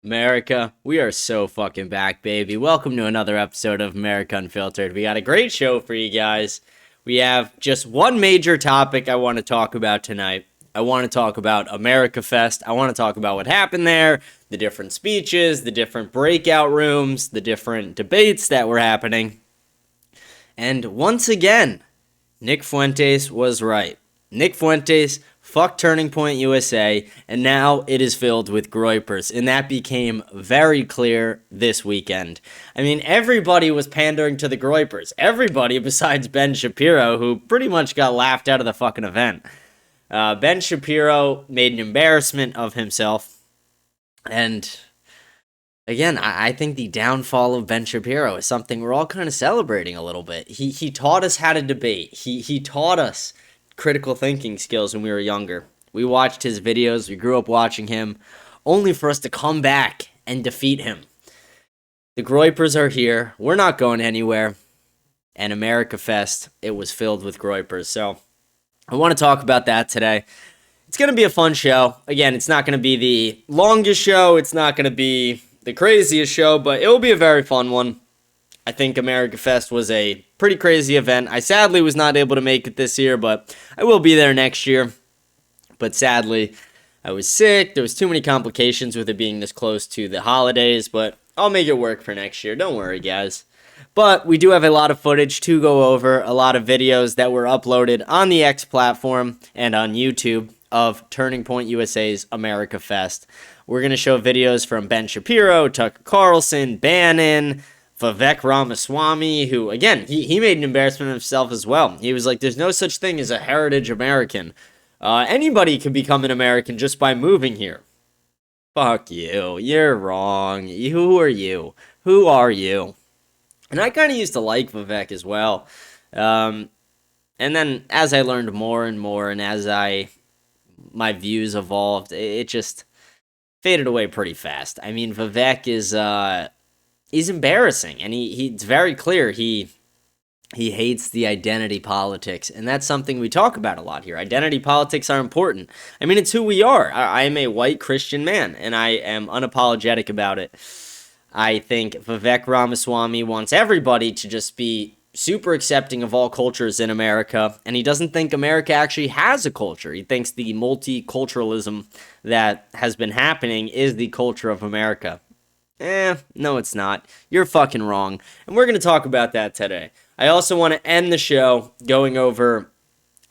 America, we are so fucking back, baby. Welcome to another episode of America Unfiltered. We got a great show for you guys. We have just one major topic I want to talk about tonight. I want to talk about America Fest. I want to talk about what happened there, the different speeches, the different breakout rooms, the different debates that were happening. And once again, Nick Fuentes was right. Nick Fuentes fucked Turning Point USA, and now it is filled with groypers, and that became very clear this weekend. I mean, everybody was pandering to the groypers. Everybody besides Ben Shapiro, who pretty much got laughed out of the fucking event. Ben Shapiro made an embarrassment of himself, and again, I think the downfall of Ben Shapiro is something we're all kind of celebrating a little bit. He taught us how to debate. He taught us critical thinking skills when we were younger. We watched his videos, we grew up watching him, only for us to come back and defeat him. The groypers are here, we're not going anywhere, and America Fest, it was filled with groypers. So, I want to talk about that today. It's going to be a fun show. Again, it's not going to be the longest show, it's not going to be the craziest show, but it will be a very fun one. I think America Fest was a pretty crazy event. I sadly was not able to make it this year, but I will be there next year. But sadly, I was sick. There was too many complications with it being this close to the holidays, but I'll make it work for next year. Don't worry, guys. But we do have a lot of footage to go over, a lot of videos that were uploaded on the X platform and on YouTube of Turning Point USA's America Fest. We're going to show videos from Ben Shapiro, Tucker Carlson, Bannon, Vivek Ramaswamy, who, again, he made an embarrassment of himself as well. He was like, there's no such thing as a heritage American. Anybody can become an American just by moving here. Fuck you. You're wrong. Who are you? Who are you? And I kind of used to like Vivek as well. And then as I learned more and more, and as my views evolved, it just faded away pretty fast. I mean, Vivek is he's embarrassing, and it's very clear he hates the identity politics, and that's something we talk about a lot here. Identity politics are important. I mean, it's who we are. I am a white Christian man, and I am unapologetic about it. I think Vivek Ramaswamy wants everybody to just be super accepting of all cultures in America, and he doesn't think America actually has a culture. He thinks the multiculturalism that has been happening is the culture of America. No, it's not. You're fucking wrong. And we're going to talk about that today. I also want to end the show going over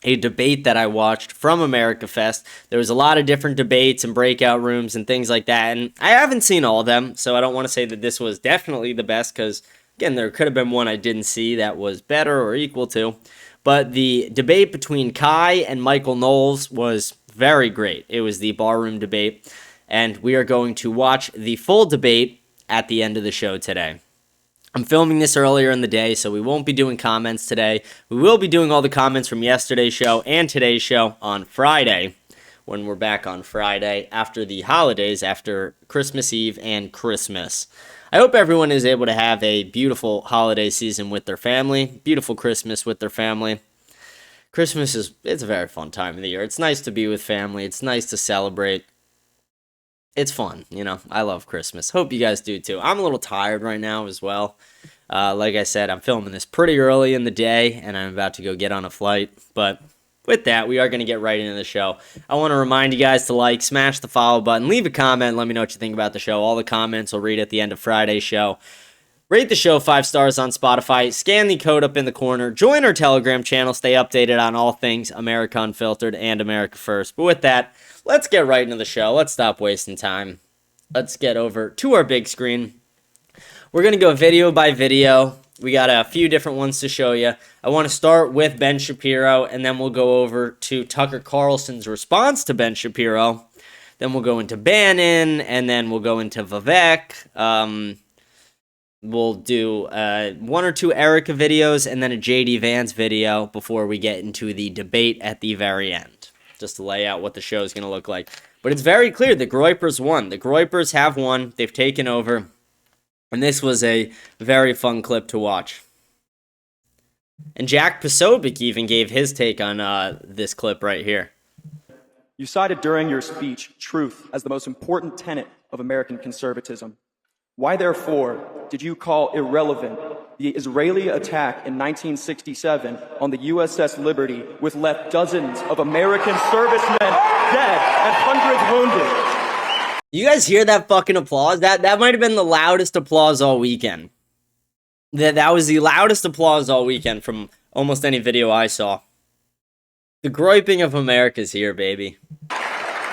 a debate that I watched from America Fest. There was a lot of different debates and breakout rooms and things like that, and I haven't seen all of them, so I don't want to say that this was definitely the best, because, again, there could have been one I didn't see that was better or equal to. But the debate between Kai and Michael Knowles was very great. It was the barroom debate, and we are going to watch the full debate at the end of the show today. I'm filming this earlier in the day, so we won't be doing comments today. We will be doing all the comments from yesterday's show and today's show on Friday, when we're back on Friday after the holidays, after Christmas Eve and Christmas. I hope everyone is able to have a beautiful holiday season with their family, beautiful Christmas with their family. Christmas it's a very fun time of the year. It's nice to be with family. It's nice to celebrate. It's fun, I love Christmas. Hope you guys do too. I'm a little tired right now as well. Like I said, I'm filming this pretty early in the day, and I'm about to go get on a flight. But with that, we are going to get right into the show. I want to remind you guys to smash the follow button, leave a comment, let me know what you think about the show. All the comments I'll read at the end of Friday's show. Rate the show 5 stars on Spotify. Scan the code up in the corner. Join our Telegram channel. Stay updated on all things America Unfiltered and America First. But with that, let's get right into the show. Let's stop wasting time. Let's get over to our big screen. We're going to go video by video. We got a few different ones to show you. I want to start with Ben Shapiro, and then we'll go over to Tucker Carlson's response to Ben Shapiro. Then we'll go into Bannon, and then we'll go into Vivek. We'll do 1 or 2 Erica videos and then a JD Vance video before we get into the debate at the very end, just to lay out what the show is going to look like. But it's very clear the groypers won. The groypers have won. They've taken over. And this was a very fun clip to watch. And Jack Posobiec even gave his take on this clip right here. You cited during your speech truth as the most important tenet of American conservatism. Why, therefore, did you call irrelevant the Israeli attack in 1967 on the USS Liberty, which left dozens of American servicemen dead and hundreds wounded? You guys hear that fucking applause? That might have been the loudest applause all weekend. That was the loudest applause all weekend from almost any video I saw. The griping of America's here, baby.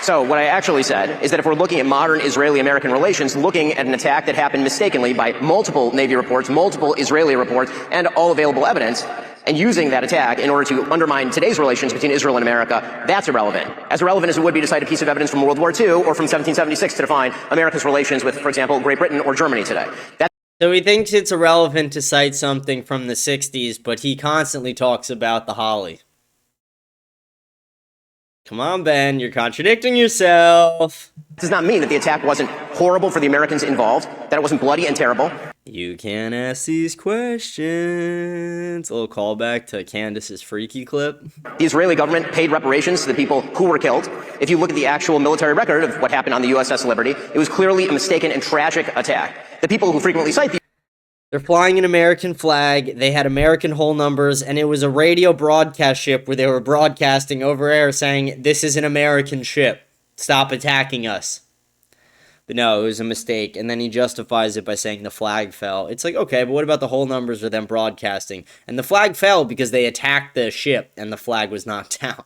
So what I actually said is that if we're looking at modern Israeli-American relations, looking at an attack that happened mistakenly by multiple Navy reports, multiple Israeli reports, and all available evidence, and using that attack in order to undermine today's relations between Israel and America, that's irrelevant. As irrelevant as it would be to cite a piece of evidence from World War II or from 1776 to define America's relations with, for example, Great Britain or Germany today. So he thinks it's irrelevant to cite something from the 60s, but he constantly talks about the Holly. Come on, Ben, you're contradicting yourself. This does not mean that the attack wasn't horrible for the Americans involved, that it wasn't bloody and terrible. You can't ask these questions. A little callback to Candace's freaky clip. The Israeli government paid reparations to the people who were killed. If you look at the actual military record of what happened on the USS Liberty, it was clearly a mistaken and tragic attack. The people who frequently cite the They're flying an American flag, they had American hull numbers, and it was a radio broadcast ship where they were broadcasting over air saying, "This is an American ship. Stop attacking us." But no, it was a mistake, and then he justifies it by saying the flag fell. It's like, okay, but what about the hull numbers of them broadcasting? And the flag fell because they attacked the ship, and the flag was knocked down.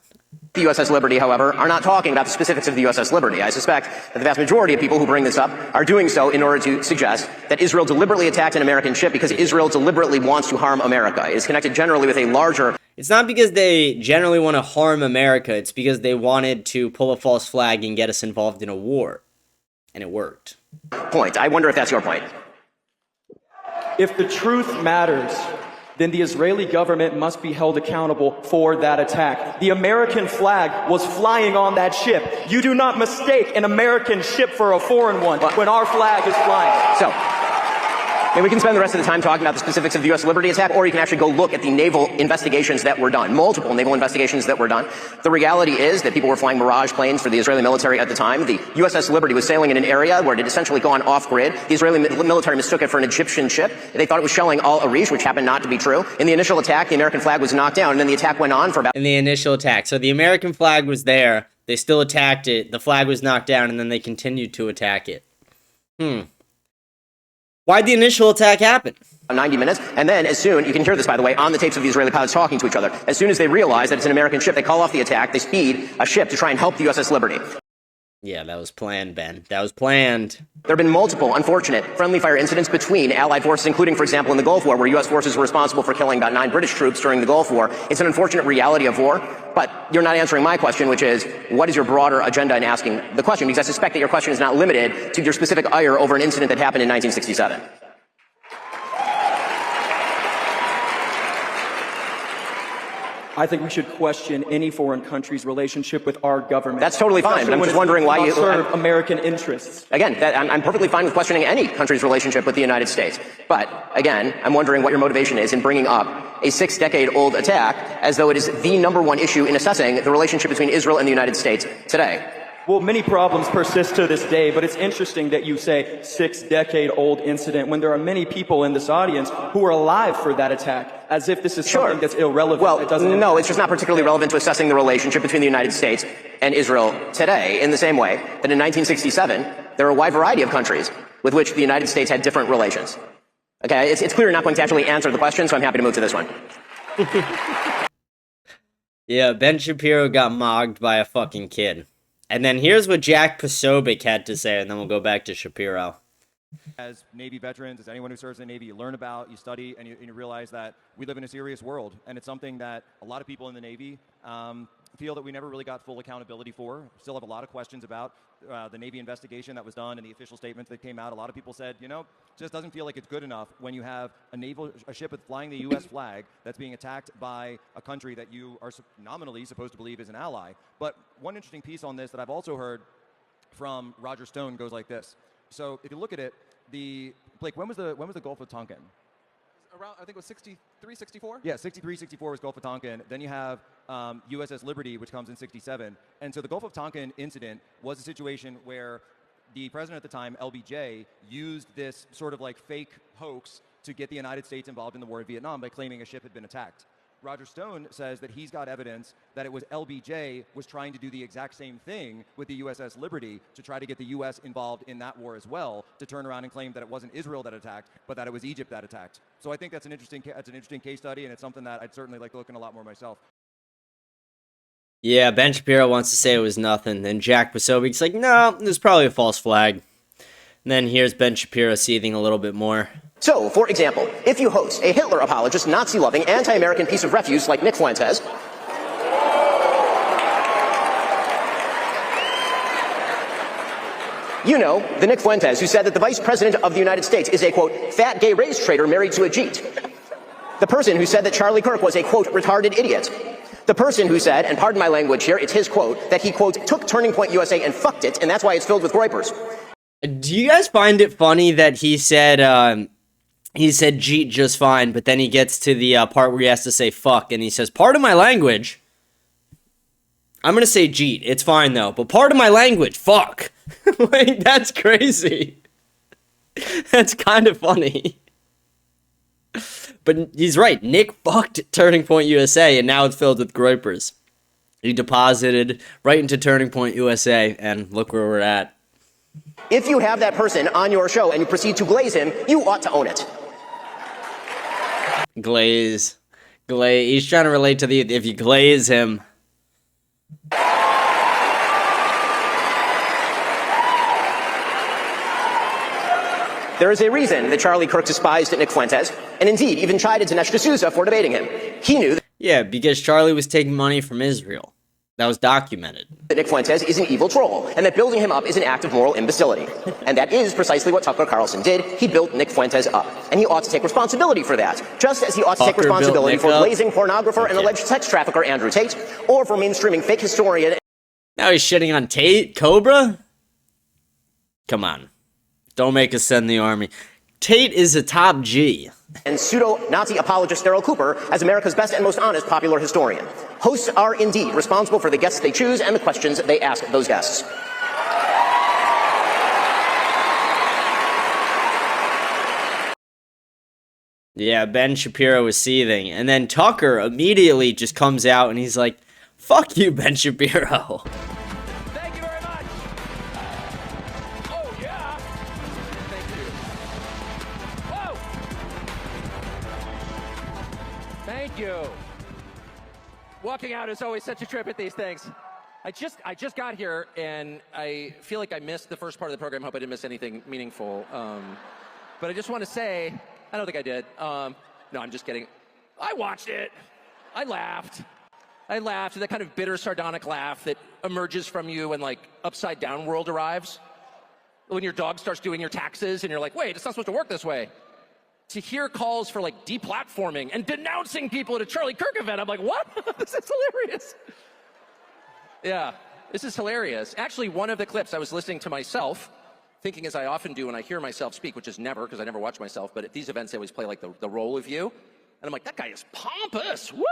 The USS Liberty, however, are not talking about the specifics of the USS Liberty. I suspect that the vast majority of people who bring this up are doing so in order to suggest that Israel deliberately attacked an American ship because Israel deliberately wants to harm America. It is connected generally with a larger... It's not because they generally want to harm America. It's because they wanted to pull a false flag and get us involved in a war. And it worked. Point. I wonder if that's your point. If the truth matters, then the Israeli government must be held accountable for that attack. The American flag was flying on that ship. You do not mistake an American ship for a foreign one when our flag is flying. So, we can spend the rest of the time talking about the specifics of the U.S. Liberty attack, or you can actually go look at the naval investigations that were done, multiple naval investigations that were done. The reality is that people were flying Mirage planes for the Israeli military at the time. The USS Liberty was sailing in an area where it had essentially gone off-grid. The Israeli military mistook it for an Egyptian ship. They thought it was shelling Al Arish, which happened not to be true. In the initial attack, the American flag was knocked down, and then the attack went on for about... In the initial attack. So the American flag was there. They still attacked it. The flag was knocked down, and then they continued to attack it. Why'd the initial attack happen? 90 minutes, and then as soon, you can hear this by the way, on the tapes of the Israeli pilots talking to each other, as soon as they realize that it's an American ship, they call off the attack, they speed a ship to try and help the USS Liberty. Yeah, that was planned, Ben. That was planned. There have been multiple unfortunate friendly fire incidents between Allied forces, including, for example, in the Gulf War, where U.S. forces were responsible for killing about 9 British troops during the Gulf War. It's an unfortunate reality of war, but you're not answering my question, which is, what is your broader agenda in asking the question? Because I suspect that your question is not limited to your specific ire over an incident that happened in 1967. I think we should question any foreign country's relationship with our government. That's totally fine, but I'm just wondering why you serve American interests. Again, I'm perfectly fine with questioning any country's relationship with the United States. But again, I'm wondering what your motivation is in bringing up a 6-decade-old attack as though it is the #1 issue in assessing the relationship between Israel and the United States today. Well, many problems persist to this day, but it's interesting that you say 6-decade-old incident when there are many people in this audience who were alive for that attack, as if this is something that's irrelevant. Well, no, it's just not particularly relevant to assessing the relationship between the United States and Israel today, in the same way that in 1967, there are a wide variety of countries with which the United States had different relations. Okay, it's clear you're not going to actually answer the question, so I'm happy to move to this one. Yeah, Ben Shapiro got mogged by a fucking kid. And then here's what Jack Posobiec had to say, and then we'll go back to Shapiro. As Navy veterans, as anyone who serves in the Navy, you learn about, you study, and you realize that we live in a serious world. And it's something that a lot of people in the Navy feel that we never really got full accountability for. Still have a lot of questions about the Navy investigation that was done and the official statements that came out. A lot of people said, you know, just doesn't feel like it's good enough when you have a ship flying the U.S. flag that's being attacked by a country that you are nominally supposed to believe is an ally. But one interesting piece on this that I've also heard from Roger Stone goes like this. So if you look at it, Blake, when was the Gulf of Tonkin? Around, I think it was 63, 64? Yeah, 63, 64 was Gulf of Tonkin. Then you have USS Liberty, which comes in 67. And so the Gulf of Tonkin incident was a situation where the president at the time, LBJ, used this sort of like fake hoax to get the United States involved in the war in Vietnam by claiming a ship had been attacked. Roger Stone says that he's got evidence that it was LBJ was trying to do the exact same thing with the USS Liberty to try to get the US involved in that war as well, to turn around and claim that it wasn't Israel that attacked, but that it was Egypt that attacked. So I think that's an interesting case study, and it's something that I'd certainly like to look in a lot more myself. Yeah, Ben Shapiro wants to say it was nothing. Then Jack Posobiec's like, no, there's probably a false flag. And then here's Ben Shapiro seething a little bit more. So, for example, if you host a Hitler apologist, Nazi-loving, anti-American piece of refuse like Nick Fuentes, you know, the Nick Fuentes who said that the Vice President of the United States is a, quote, fat gay race traitor married to a Jeet. The person who said that Charlie Kirk was a, quote, retarded idiot. The person who said, and pardon my language here, it's his quote, that he, quote, took Turning Point USA and fucked it, and that's why it's filled with groypers. Do you guys find it funny that he said Jeet just fine, but then he gets to the part where he has to say fuck, and he says, pardon my language. I'm going to say Jeet. It's fine, though. But pardon my language. Fuck. Like, that's crazy. That's kind of funny. But he's right. Nick fucked Turning Point USA, and now it's filled with groypers. He deposited right into Turning Point USA, and look where we're at. If you have that person on your show and you proceed to glaze him, you ought to own it. Glaze. He's trying to relate to the if you glaze him. There is a reason that Charlie Kirk despised Nick Fuentes, and indeed even chided Dinesh D'Souza for debating him. He knew Yeah, because Charlie was taking money from Israel. That was documented. That Nick Fuentes is an evil troll, and that building him up is an act of moral imbecility. And that is precisely what Tucker Carlson did. He built Nick Fuentes up. And he ought to take responsibility for that. Just as he ought to take responsibility for blazing pornographer and alleged sex trafficker Andrew Tate, or for mainstreaming fake historian. Now he's shitting on Tate? Cobra? Come on. Don't make us send the army. Tate is a top G. And pseudo-Nazi apologist Daryl Cooper as America's best and most honest popular historian. Hosts are indeed responsible for the guests they choose and the questions they ask those guests. Yeah, Ben Shapiro was seething. And then Tucker immediately just comes out and he's like, fuck you, Ben Shapiro. Thank you very much. Oh, yeah. Thank you. Whoa. Thank you. Walking out is always such a trip at these things. I just got here, and I feel like I missed the first part of the program. I hope I didn't miss anything meaningful. But I just want to say, I don't think I did. No, I'm just kidding. I watched it. I laughed. That kind of bitter, sardonic laugh that emerges from you when, like, Upside Down World arrives. When your dog starts doing your taxes, and you're like, wait, it's not supposed to work this way. To hear calls for, like, deplatforming and denouncing people at a Charlie Kirk event, I'm like, what? This is hilarious. Yeah, this is hilarious. Actually, one of the clips, I was listening to myself, thinking as I often do when I hear myself speak, which is never, because I never watch myself, but at these events, they always play, like, the role of you. And I'm like, that guy is pompous. Woo!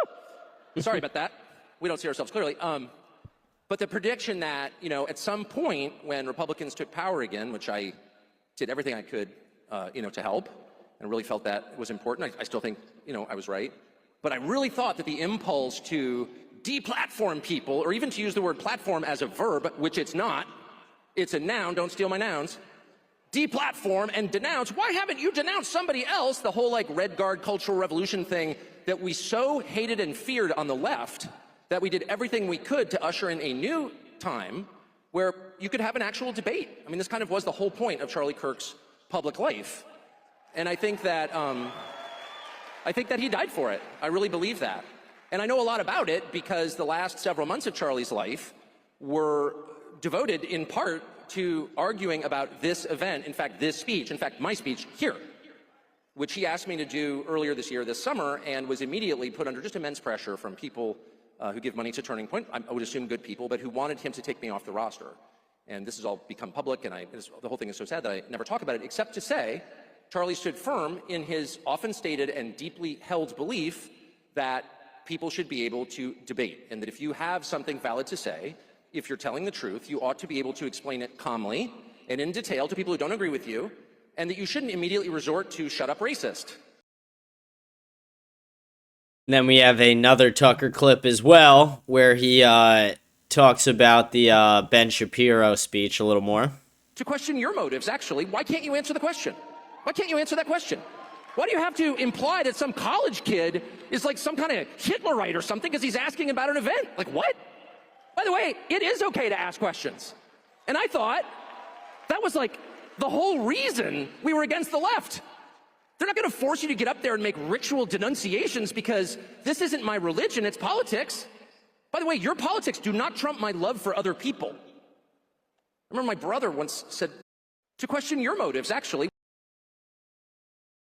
Sorry about that. We don't see ourselves clearly. But the prediction that, you know, at some point when Republicans took power again, which I did everything I could, to help, and really felt that was important. I still think, I was right. But I really thought that the impulse to deplatform people, or even to use the word platform as a verb, which it's not, it's a noun, don't steal my nouns, deplatform and denounce. Why haven't you denounced somebody else? The whole, like, Red Guard cultural revolution thing that we so hated and feared on the left that we did everything we could to usher in a new time where you could have an actual debate. I mean, this kind of was the whole point of Charlie Kirk's public life. And I think that he died for it. I really believe that. And I know a lot about it because the last several months of Charlie's life were devoted in part to arguing about this event, in fact, this speech, in fact, my speech here, which he asked me to do earlier this year, this summer, and was immediately put under just immense pressure from people who give money to Turning Point, I would assume good people, but who wanted him to take me off the roster. And this has all become public, and the whole thing is so sad that I never talk about it, except to say Charlie stood firm in his often stated and deeply held belief that people should be able to debate, and that if you have something valid to say, if you're telling the truth, you ought to be able to explain it calmly and in detail to people who don't agree with you, and that you shouldn't immediately resort to shut up racist. Then we have another Tucker clip as well, where he talks about the Ben Shapiro speech a little more. To question your motives, actually. Why can't you answer the question? Why can't you answer that question? Why do you have to imply that some college kid is like some kind of Hitlerite or something because he's asking about an event? Like, what? By the way, it is okay to ask questions. And I thought that was like the whole reason we were against the left. They're not going to force you to get up there and make ritual denunciations because this isn't my religion, it's politics. By the way, your politics do not trump my love for other people. I remember my brother once said, to question your motives, actually.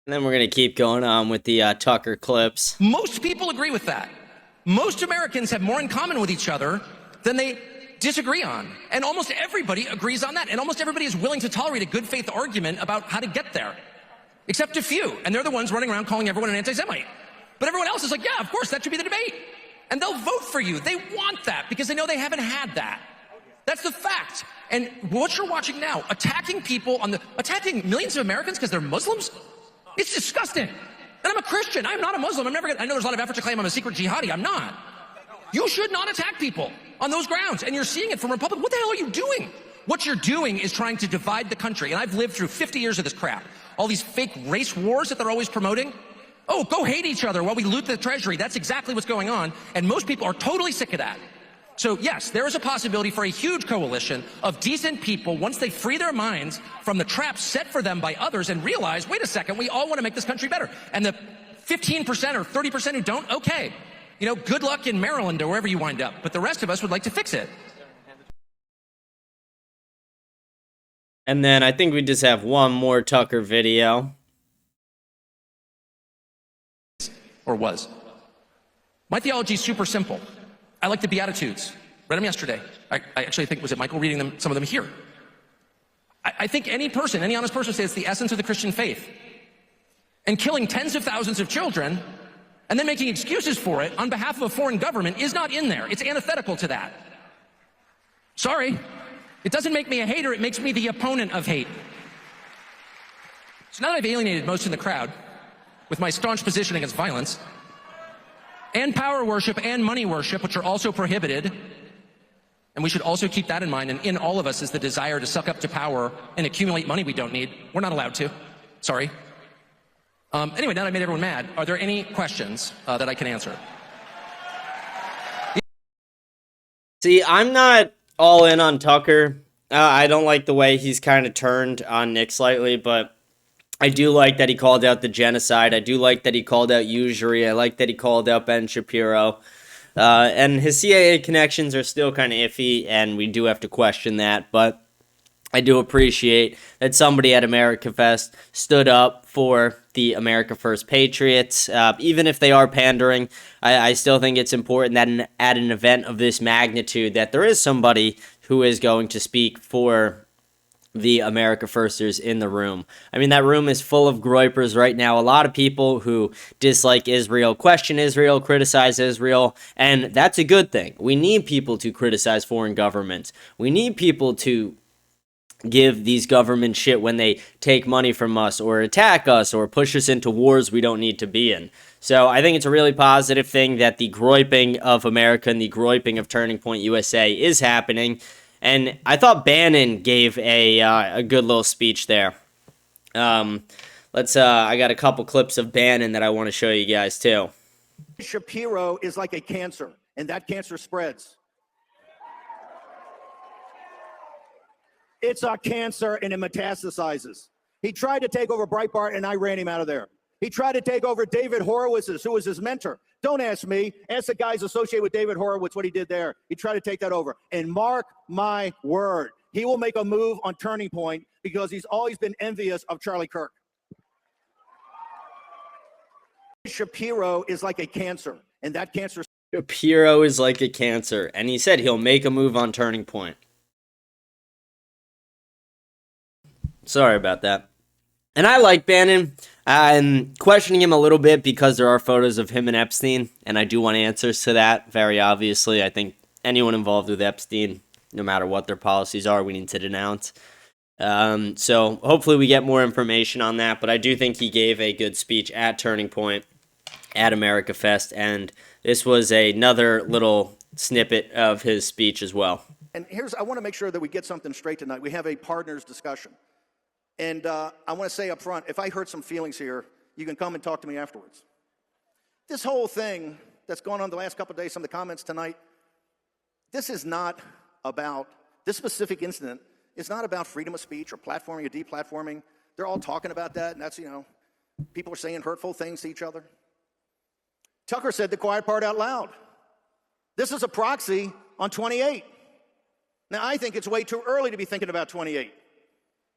And then we're going to keep going on with the Tucker clips. Most people agree with that. Most Americans have more in common with each other than they disagree on. And almost everybody agrees on that. And almost everybody is willing to tolerate a good faith argument about how to get there. Except a few. And they're the ones running around calling everyone an anti-Semite. But everyone else is like, yeah, of course, that should be the debate. And they'll vote for you. They want that because they know they haven't had that. That's the fact. And what you're watching now, attacking millions of Americans because they're Muslims, it's disgusting. And I'm a Christian. I'm not a Muslim. I know there's a lot of effort to claim I'm a secret jihadi. I'm not. You should not attack people on those grounds. And you're seeing it from Republicans. What the hell are you doing? What you're doing is trying to divide the country. And I've lived through 50 years of this crap. All these fake race wars that they're always promoting. Oh, go hate each other while we loot the treasury. That's exactly what's going on. And most people are totally sick of that. So yes, there is a possibility for a huge coalition of decent people once they free their minds from the traps set for them by others and realize, wait a second, we all want to make this country better. And the 15% or 30% who don't, okay. You know, good luck in Maryland or wherever you wind up. But the rest of us would like to fix it. And then I think we just have one more Tucker video. Or was. My theology is super simple. I like the Beatitudes. Read them yesterday. I actually think, was it Michael reading them, some of them here? I think any honest person says it's the essence of the Christian faith. And killing tens of thousands of children and then making excuses for it on behalf of a foreign government is not in there. It's antithetical to that. Sorry. It doesn't make me a hater, it makes me the opponent of hate. So now that I've alienated most in the crowd with my staunch position against violence, and power worship and money worship, which are also prohibited, and we should also keep that in mind, and in all of us is the desire to suck up to power and accumulate money we don't need. We're not allowed to. Sorry. Anyway, now that I made everyone mad, are there any questions that I can answer? See, I'm not all in on Tucker. I don't like the way he's kind of turned on Nick slightly, but I do like that he called out the genocide. I do like that he called out usury. I like that he called out Ben Shapiro. And his CIA connections are still kind of iffy, and we do have to question that, but I do appreciate that somebody at America Fest stood up for the America First Patriots. Even if they are pandering, I still think it's important that at an event of this magnitude that there is somebody who is going to speak for the America Firsters in the room. I mean, that room is full of groypers right now. A lot of people who dislike Israel, question Israel, criticize Israel, and that's a good thing. We need people to criticize foreign governments. We need people to give these governments shit when they take money from us or attack us or push us into wars we don't need to be in. So I think it's a really positive thing that the groyping of America and the groyping of Turning Point USA is happening. And I thought Bannon gave a good little speech there. I got a couple clips of Bannon that I want to show you guys too. Shapiro is like a cancer, and that cancer spreads. It's a cancer, and it metastasizes. He tried to take over Breitbart, and I ran him out of there. He tried to take over David Horowitz's, who was his mentor. Don't ask me. Ask the guys associated with David Horowitz what he did there. He tried to take that over. And mark my word, he will make a move on Turning Point because he's always been envious of Charlie Kirk. Shapiro is like a cancer, and that cancer... Shapiro is like a cancer, and he said he'll make a move on Turning Point. Sorry about that. And I like Bannon. I'm questioning him a little bit because there are photos of him and Epstein, and I do want answers to that, very obviously. I think anyone involved with Epstein, no matter what their policies are, we need to denounce. So hopefully we get more information on that, but I do think he gave a good speech at Turning Point, at America Fest, and this was another little snippet of his speech as well. And I want to make sure that we get something straight tonight. We have a partners discussion. And I want to say up front, if I hurt some feelings here, you can come and talk to me afterwards. This whole thing that's gone on the last couple of days, some of the comments tonight, this is not about, this specific incident is not about freedom of speech or platforming or deplatforming. They're all talking about that, and that's, people are saying hurtful things to each other. Tucker said the quiet part out loud. This is a proxy on 28. Now, I think it's way too early to be thinking about 28.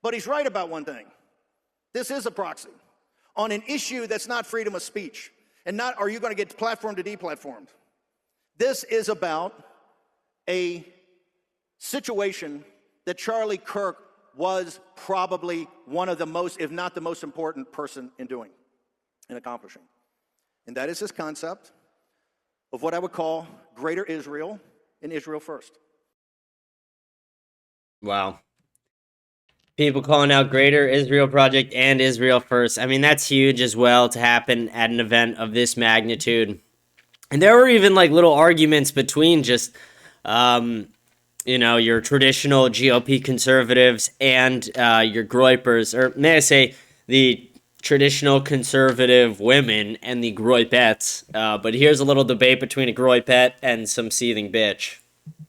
But he's right about one thing. This is a proxy on an issue that's not freedom of speech and not are you going to get platformed or deplatformed. This is about a situation that Charlie Kirk was probably one of the most, if not the most important person in doing and accomplishing. And that is this concept of what I would call greater Israel and Israel first. Wow. People calling out Greater Israel Project and Israel First. I mean, that's huge as well to happen at an event of this magnitude. And there were even like little arguments between just, your traditional GOP conservatives and your Groypers, or may I say the traditional conservative women and the Groypettes. But here's a little debate between a Groypet and some seething bitch.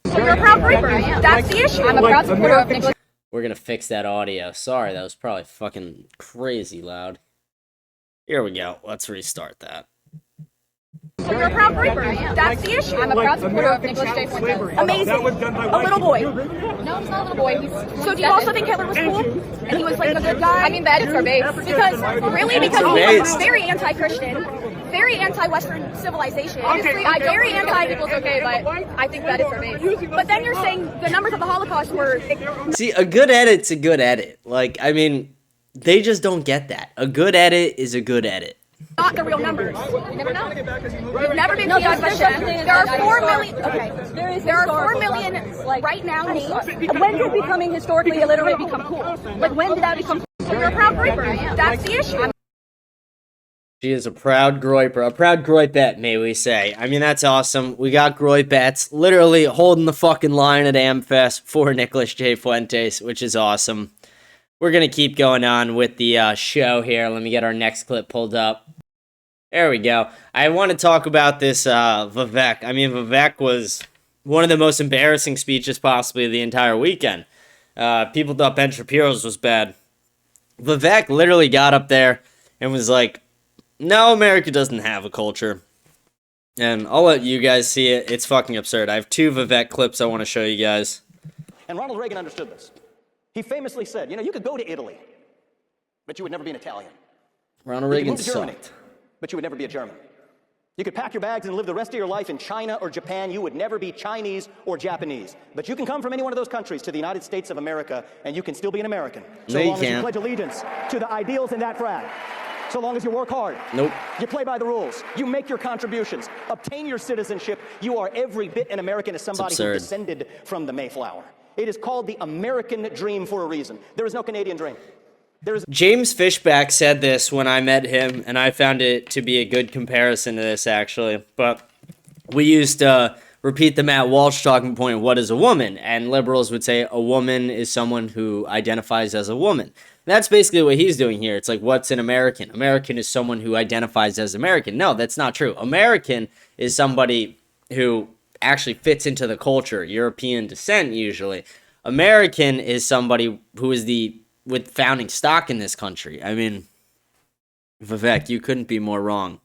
You're a proud Groyper. That's the issue. I'm a proud supporter of Nicholas. We're gonna fix that audio. Sorry, that was probably fucking crazy loud. Here we go. Let's restart that. You're a proud Groyper. That's the issue. I'm a proud supporter of Nicholas J. Fuentes. Amazing. A little boy. No, he's not a little boy. So do you also think Hitler was cool? And he was like a good guy? I mean, that is our base. Because he was very anti-Christian, very anti-Western civilization. Very anti-people's okay, but I think that is our base. But then you're saying the numbers of the Holocaust were... See, a good edit's a good edit. Like, I mean, they just don't get that. A good edit is a good edit. Not the real numbers. You never know. You've never been PI'd by Shem. There are 4 million. Okay. There are 4 million right now names. When did becoming historically illiterate become cool? Like, when did that become cool? You're a proud Groyper. That's the issue. She is a proud Groyper, a proud Groypet, may we say. I mean, that's awesome. We got Groypets literally holding the fucking line at AmFest for Nicholas J. Fuentes, which is awesome. We're going to keep going on with the show here. Let me get our next clip pulled up. There we go. I want to talk about this Vivek. I mean, Vivek was one of the most embarrassing speeches possibly of the entire weekend. People thought Ben Shapiro's was bad. Vivek literally got up there and was like, no, America doesn't have a culture. And I'll let you guys see it. It's fucking absurd. I have 2 Vivek clips I want to show you guys. And Ronald Reagan understood this. He famously said, you could go to Italy, but you would never be an Italian. Ronald Reagan move to Germany, sucked. but you would never be a German. You could pack your bags and live the rest of your life in China or Japan. You would never be Chinese or Japanese. But you can come from any one of those countries to the United States of America, and you can still be an American. So long as you pledge allegiance to the ideals in that flag. So long as you work hard. Nope. You play by the rules. You make your contributions. Obtain your citizenship. You are every bit an American as somebody who descended from the Mayflower. It is called the American dream for a reason. There is no Canadian dream. James Fishback said this when I met him, and I found it to be a good comparison to this, actually. But we used to repeat the Matt Walsh talking point, what is a woman? And liberals would say a woman is someone who identifies as a woman. That's basically what he's doing here. It's like, what's an American? American is someone who identifies as American. No, that's not true. American is somebody who actually fits into the culture, European descent usually. American is somebody who is with founding stock in this country. I mean, Vivek, you couldn't be more wrong.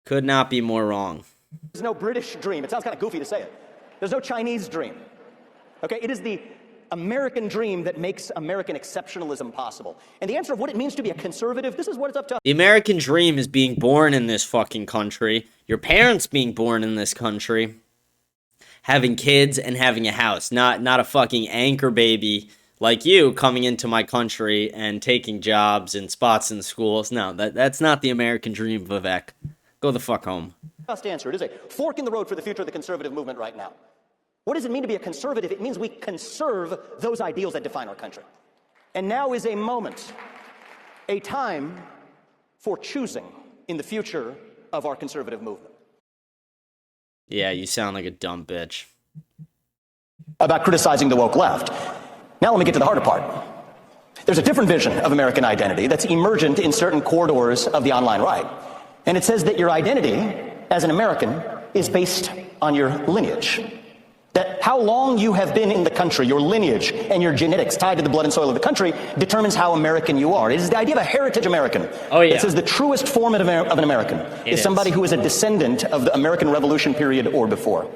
Could not be more wrong. There's no British dream. It sounds kind of goofy to say it. There's no Chinese dream. Okay, it is the American dream that makes American exceptionalism possible. And the answer of what it means to be a conservative, this is what it's up to. The American dream is being born in this fucking country, your parents being born in this country, having kids and having a house, not a fucking anchor baby like you coming into my country and taking jobs and spots in schools. No, that's not the American dream, Vivek. Go the fuck home. Just answer. It is a fork in the road for the future of the conservative movement right now. What does it mean to be a conservative? It means we conserve those ideals that define our country. And now is a moment, a time for choosing in the future of our conservative movement. Yeah, you sound like a dumb bitch. About criticizing the woke left. Now let me get to the harder part. There's a different vision of American identity that's emergent in certain corridors of the online right. And it says that your identity as an American is based on your lineage. That how long you have been in the country, your lineage and your genetics tied to the blood and soil of the country determines how American you are. It is the idea of a heritage American. Oh, yeah. It says the truest form of an American is somebody who is a descendant of the American Revolution period or before.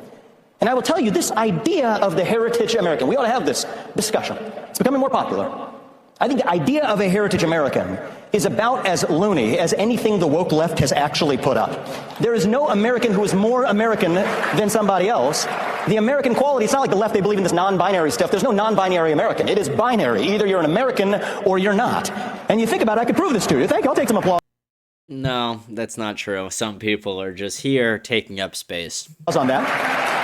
And I will tell you, this idea of the heritage American, we ought to have this discussion. It's becoming more popular. I think the idea of a heritage American is about as loony as anything the woke left has actually put up. There is no American who is more American than somebody else. The American quality, it's not like the left, they believe in this non-binary stuff. There's no non-binary American. It is binary. Either you're an American or you're not. And you think about it, I could prove this to you. Thank you. I'll take some applause. No, that's not true. Some people are just here taking up space. On that.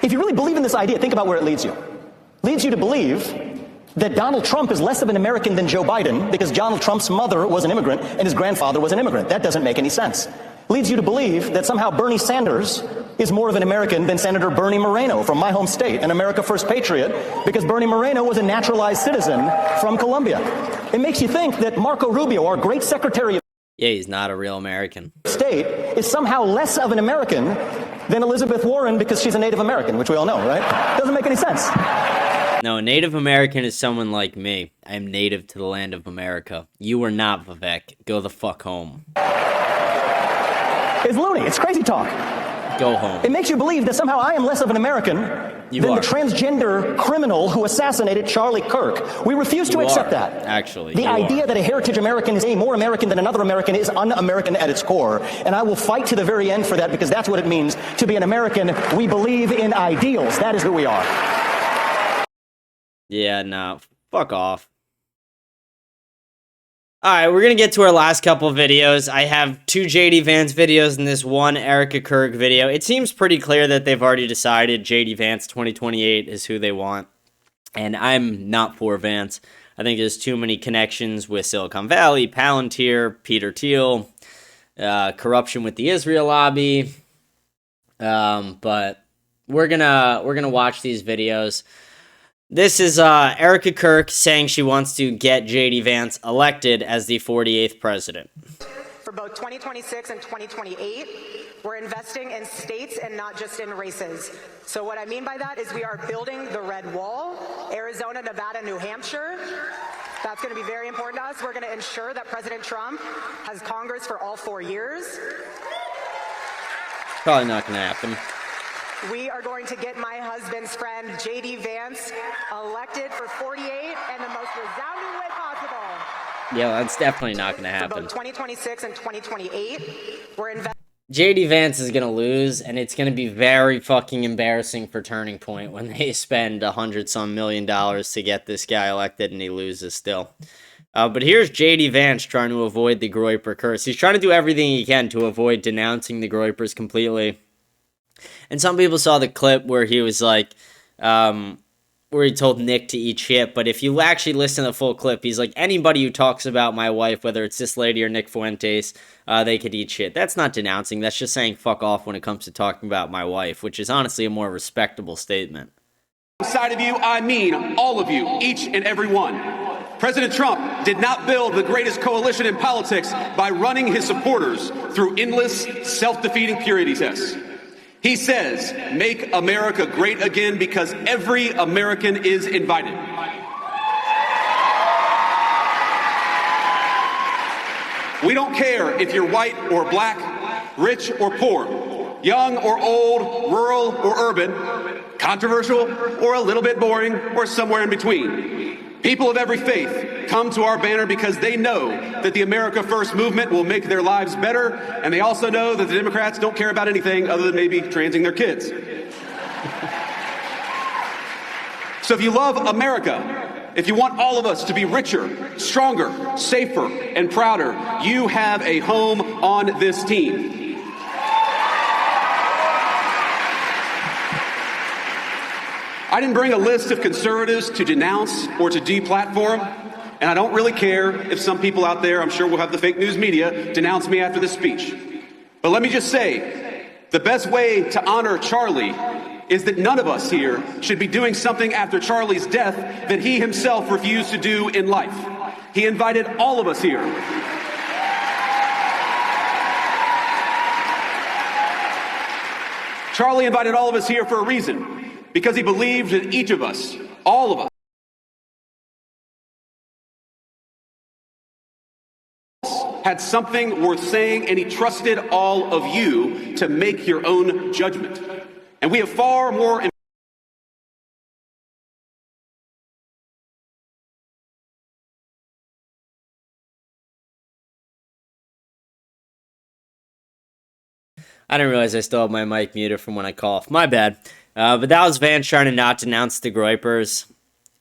If you really believe in this idea, think about where it leads you. It leads you to believe that Donald Trump is less of an American than Joe Biden because Donald Trump's mother was an immigrant and his grandfather was an immigrant. That doesn't make any sense. It leads you to believe that somehow Bernie Sanders is more of an American than Senator Bernie Moreno from my home state, an America First patriot, because Bernie Moreno was a naturalized citizen from Colombia. It makes you think that Marco Rubio, our great Secretary of Yeah, he's not a real American. State, is somehow less of an American than Elizabeth Warren because she's a Native American, which we all know, right? Doesn't make any sense. No, a Native American is someone like me. I am native to the land of America. You are not, Vivek. Go the fuck home. It's loony. It's crazy talk. Go home. It makes you believe that somehow I am less of an American than the transgender criminal who assassinated Charlie Kirk. We refuse to accept that. Actually, the idea that a heritage American is any more American than another American is un-American at its core. And I will fight to the very end for that because that's what it means to be an American. We believe in ideals. That is who we are. Yeah, no. Fuck off. Alright, we're going to get to our last couple videos. I have 2 JD Vance videos and this one Erica Kirk video. It seems pretty clear that they've already decided JD Vance 2028 is who they want. And I'm not for Vance. I think there's too many connections with Silicon Valley, Palantir, Peter Thiel, corruption with the Israel lobby. But we're gonna watch these videos. This is Erica Kirk saying she wants to get J.D. Vance elected as the 48th president. For both 2026 and 2028, we're investing in states and not just in races. So what I mean by that is we are building the red wall, Arizona, Nevada, New Hampshire. That's going to be very important to us. We're going to ensure that President Trump has Congress for all 4 years. Probably not going to happen. We are going to get my husband's friend, J.D. Vance, elected for 48 and the most resounding way possible. Yeah, that's definitely not going to happen. For both 2026 and 2028, we're investing. J.D. Vance is going to lose, and it's going to be very fucking embarrassing for Turning Point when they spend $100-some million to get this guy elected and he loses still. But here's J.D. Vance trying to avoid the Groyper curse. He's trying to do everything he can to avoid denouncing the Groypers completely. And some people saw the clip where he was like, where he told Nick to eat shit. But if you actually listen to the full clip, he's like, anybody who talks about my wife, whether it's this lady or Nick Fuentes, they could eat shit. That's not denouncing. That's just saying fuck off when it comes to talking about my wife, which is honestly a more respectable statement. Side of you, I mean all of you, each and every one. President Trump did not build the greatest coalition in politics by running his supporters through endless, self-defeating purity tests. He says, make America great again because every American is invited. We don't care if you're white or black, rich or poor, young or old, rural or urban, controversial or a little bit boring or somewhere in between. People of every faith come to our banner because they know that the America First movement will make their lives better, and they also know that the Democrats don't care about anything other than maybe transing their kids. So if you love America, if you want all of us to be richer, stronger, safer, and prouder, you have a home on this team. I didn't bring a list of conservatives to denounce or to deplatform, and I don't really care if some people out there, I'm sure we'll have the fake news media, denounce me after this speech. But let me just say, the best way to honor Charlie is that none of us here should be doing something after Charlie's death that he himself refused to do in life. He invited all of us here. Charlie invited all of us here for a reason, because he believed that each of us, all of us, had something worth saying, and he trusted all of you to make your own judgment. And we have far more. I didn't realize I still have my mic muted from when I coughed. My bad. But that was Vance trying to not denounce the Groypers,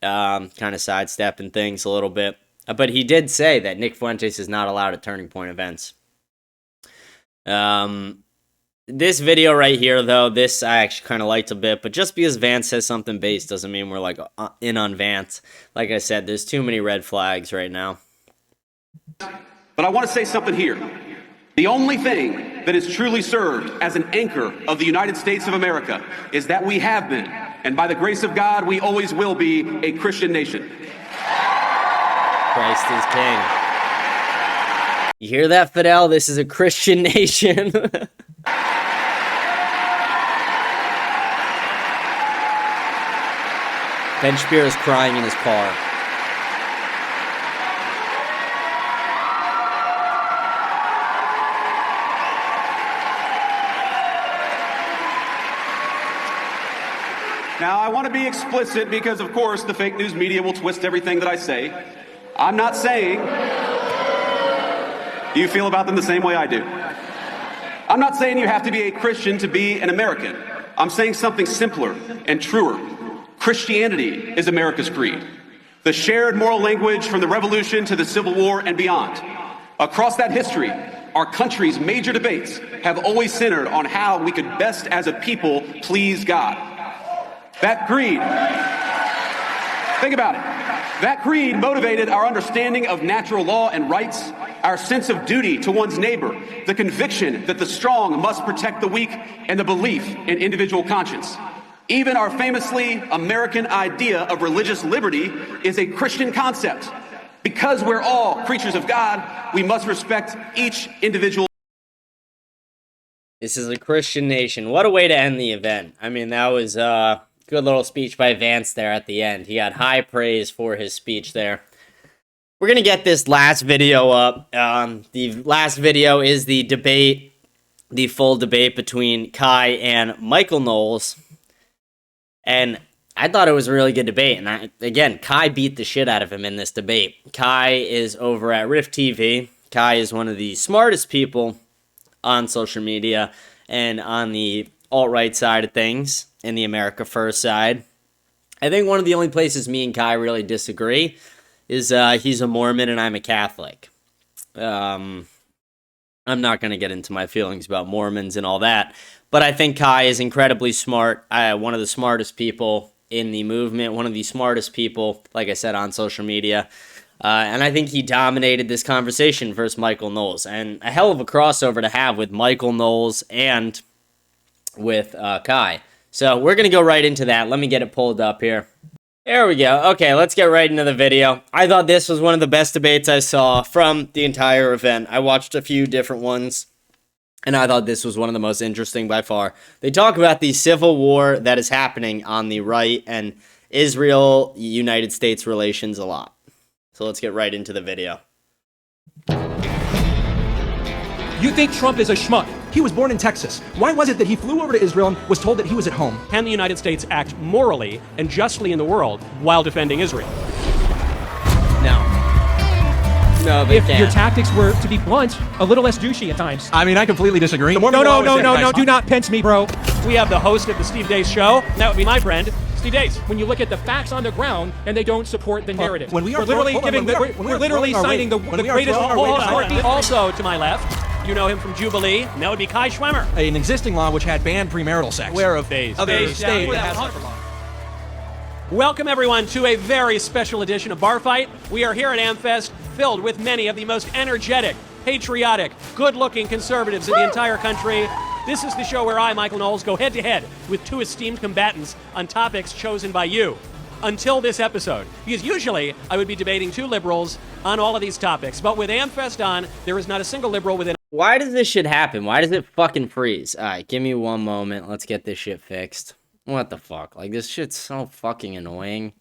kind of sidestepping things a little bit. But he did say that Nick Fuentes is not allowed at Turning Point events. This video right here, though, this I actually kind of liked a bit. But just because Vance says something base doesn't mean we're like in on Vance. Like I said, there's too many red flags right now. But I want to say something here. The only thing that has truly served as an anchor of the United States of America is that we have been, and by the grace of God, we always will be, a Christian nation. Christ is king. You hear that, Fidel? This is a Christian nation. Ben Shapiro is crying in his car. Now, I want to be explicit because, of course, the fake news media will twist everything that I say. I'm not saying you feel about them the same way I do. I'm not saying you have to be a Christian to be an American. I'm saying something simpler and truer. Christianity is America's creed. The shared moral language from the Revolution to the Civil War and beyond. Across that history, our country's major debates have always centered on how we could best as a people please God. That creed, think about it. That creed motivated our understanding of natural law and rights, our sense of duty to one's neighbor, the conviction that the strong must protect the weak, and the belief in individual conscience. Even our famously American idea of religious liberty is a Christian concept. Because we're all creatures of God, we must respect each individual. This is a Christian nation. What a way to end the event. I mean, that was a good little speech by Vance there at the end. He got high praise for his speech there. We're going to get this last video up. The last video is the debate, the full debate between Kai and Michael Knowles. And I thought it was a really good debate. And again, Kai beat the shit out of him in this debate. Kai is over at Rift TV. Kai is one of the smartest people on social media and on the alt-right side of things, in the America First side. I think one of the only places me and Kai really disagree is he's a Mormon and I'm a Catholic. I'm not going to get into my feelings about Mormons and all that, but I think Kai is incredibly smart, one of the smartest people in the movement, one of the smartest people, like I said, on social media. And I think he dominated this conversation versus Michael Knowles. And a hell of a crossover to have with Michael Knowles and with Kai. So we're going to go right into that. Let me get it pulled up here. There we go. Okay, let's get right into the video. I thought this was one of the best debates I saw from the entire event. I watched a few different ones, and I thought this was one of the most interesting by far. They talk about the civil war that is happening on the right and Israel-United States relations a lot. So let's get right into the video. You think Trump is a schmuck. He was born in Texas. Why was it that he flew over to Israel and was told that he was at home? Can the United States act morally and justly in the world while defending Israel? No, if your tactics were, to be blunt, a little less douchey at times. I mean, I completely disagree. No, do not pinch me, bro. We have the host of the Steve Deace Show. That would be my friend, Steve Deace. When you look at the facts on the ground and they don't support the narrative. When we are we're literally signing the greatest. Also to my left, you know him from Jubilee, and that would be Kai Schwemmer. An existing law which had banned premarital sex. Where of days? Other state. Welcome, everyone, to a very special edition of Bar Fight. We are here at AmFest, filled with many of the most energetic, patriotic, good-looking conservatives in the entire country. This is the show where I, Michael Knowles, go head-to-head with two esteemed combatants on topics chosen by you. Until this episode, because usually I would be debating two liberals on all of these topics, but with AmFest on, there is not a single liberal within... Why does this shit happen? Why does it fucking freeze? All right, give me one moment. Let's get this shit fixed. What the fuck? Like, this shit's so fucking annoying.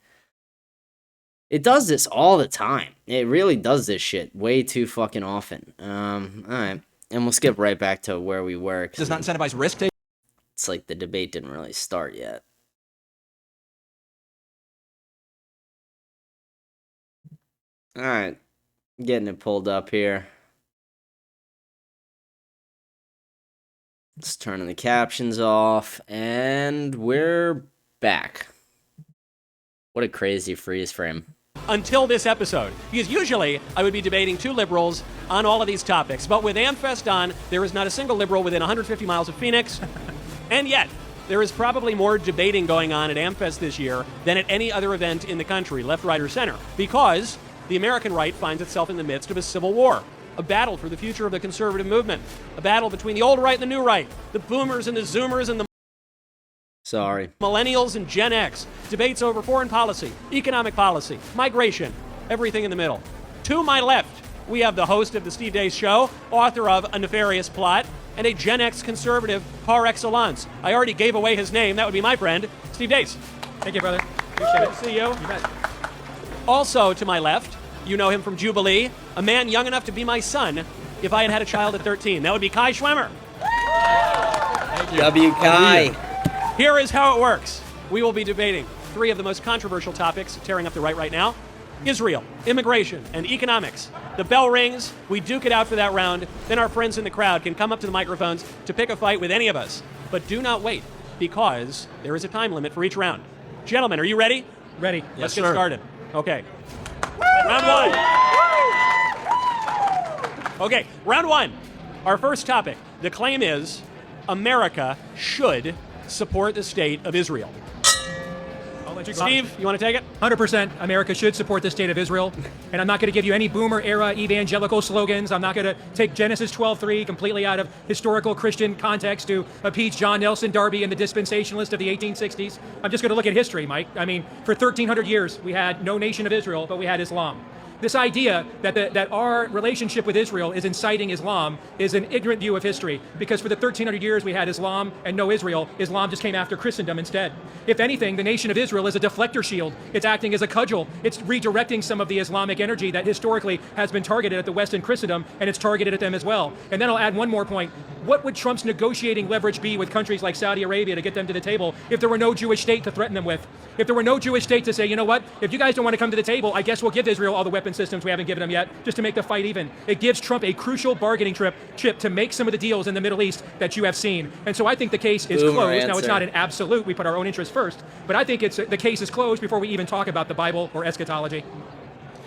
It does this all the time. It really does this shit way too fucking often. All right. And we'll skip right back to where we were. Does not incentivize risk taking. It's like the debate didn't really start yet. All right. Getting it pulled up here. Just turning the captions off, and we're back. What a crazy freeze frame. Until this episode, because usually I would be debating two liberals on all of these topics, but with AmFest on, there is not a single liberal within 150 miles of Phoenix, and yet there is probably more debating going on at AmFest this year than at any other event in the country, left, right, or center, because the American right finds itself in the midst of a civil war. A battle for the future of the conservative movement. A battle between the old right and the new right. The boomers and the zoomers and the millennials and Gen X. Debates over foreign policy, economic policy, migration, everything in the middle. To my left, we have the host of the Steve Deace Show, author of A Nefarious Plot, and a Gen X conservative par excellence. I already gave away his name. That would be my friend, Steve Deace. Thank you, brother. Appreciate it. Good to see you. You bet. Also to my left, you know him from Jubilee, a man young enough to be my son if I had had a child at 13. That would be Kai Schwemmer. W. Kai. Here is how it works. We will be debating three of the most controversial topics tearing up the right now. Israel, immigration, and economics. The bell rings, we duke it out for that round, then our friends in the crowd can come up to the microphones to pick a fight with any of us. But do not wait, because there is a time limit for each round. Gentlemen, are you ready? Ready. Let's get started. Okay. Round one. Okay, round one. Our first topic. The claim is America should support the state of Israel. I'll let you Steve, you want to take it? 100%. America should support the state of Israel. And I'm not going to give you any boomer-era evangelical slogans. I'm not going to take Genesis 12:3 completely out of historical Christian context to appease John Nelson Darby and the dispensationalist of the 1860s. I'm just going to look at history, Mike. I mean, for 1,300 years, we had no nation of Israel, but we had Islam. This idea that our relationship with Israel is inciting Islam is an ignorant view of history, because for the 1,300 years we had Islam and no Israel. Islam just came after Christendom instead. If anything, the nation of Israel is a deflector shield. It's acting as a cudgel. It's redirecting some of the Islamic energy that historically has been targeted at the West and Christendom, and it's targeted at them as well. And then I'll add one more point. What would Trump's negotiating leverage be with countries like Saudi Arabia to get them to the table if there were no Jewish state to threaten them with? If there were no Jewish state to say, you know what, if you guys don't want to come to the table, I guess we'll give Israel all the weapon systems we haven't given them yet, just to make the fight even. It gives Trump a crucial bargaining chip to make some of the deals in the Middle East that you have seen. And so I think the case is closed. Now, it's not an absolute. We put our own interests first. But I think the case is closed before we even talk about the Bible or eschatology.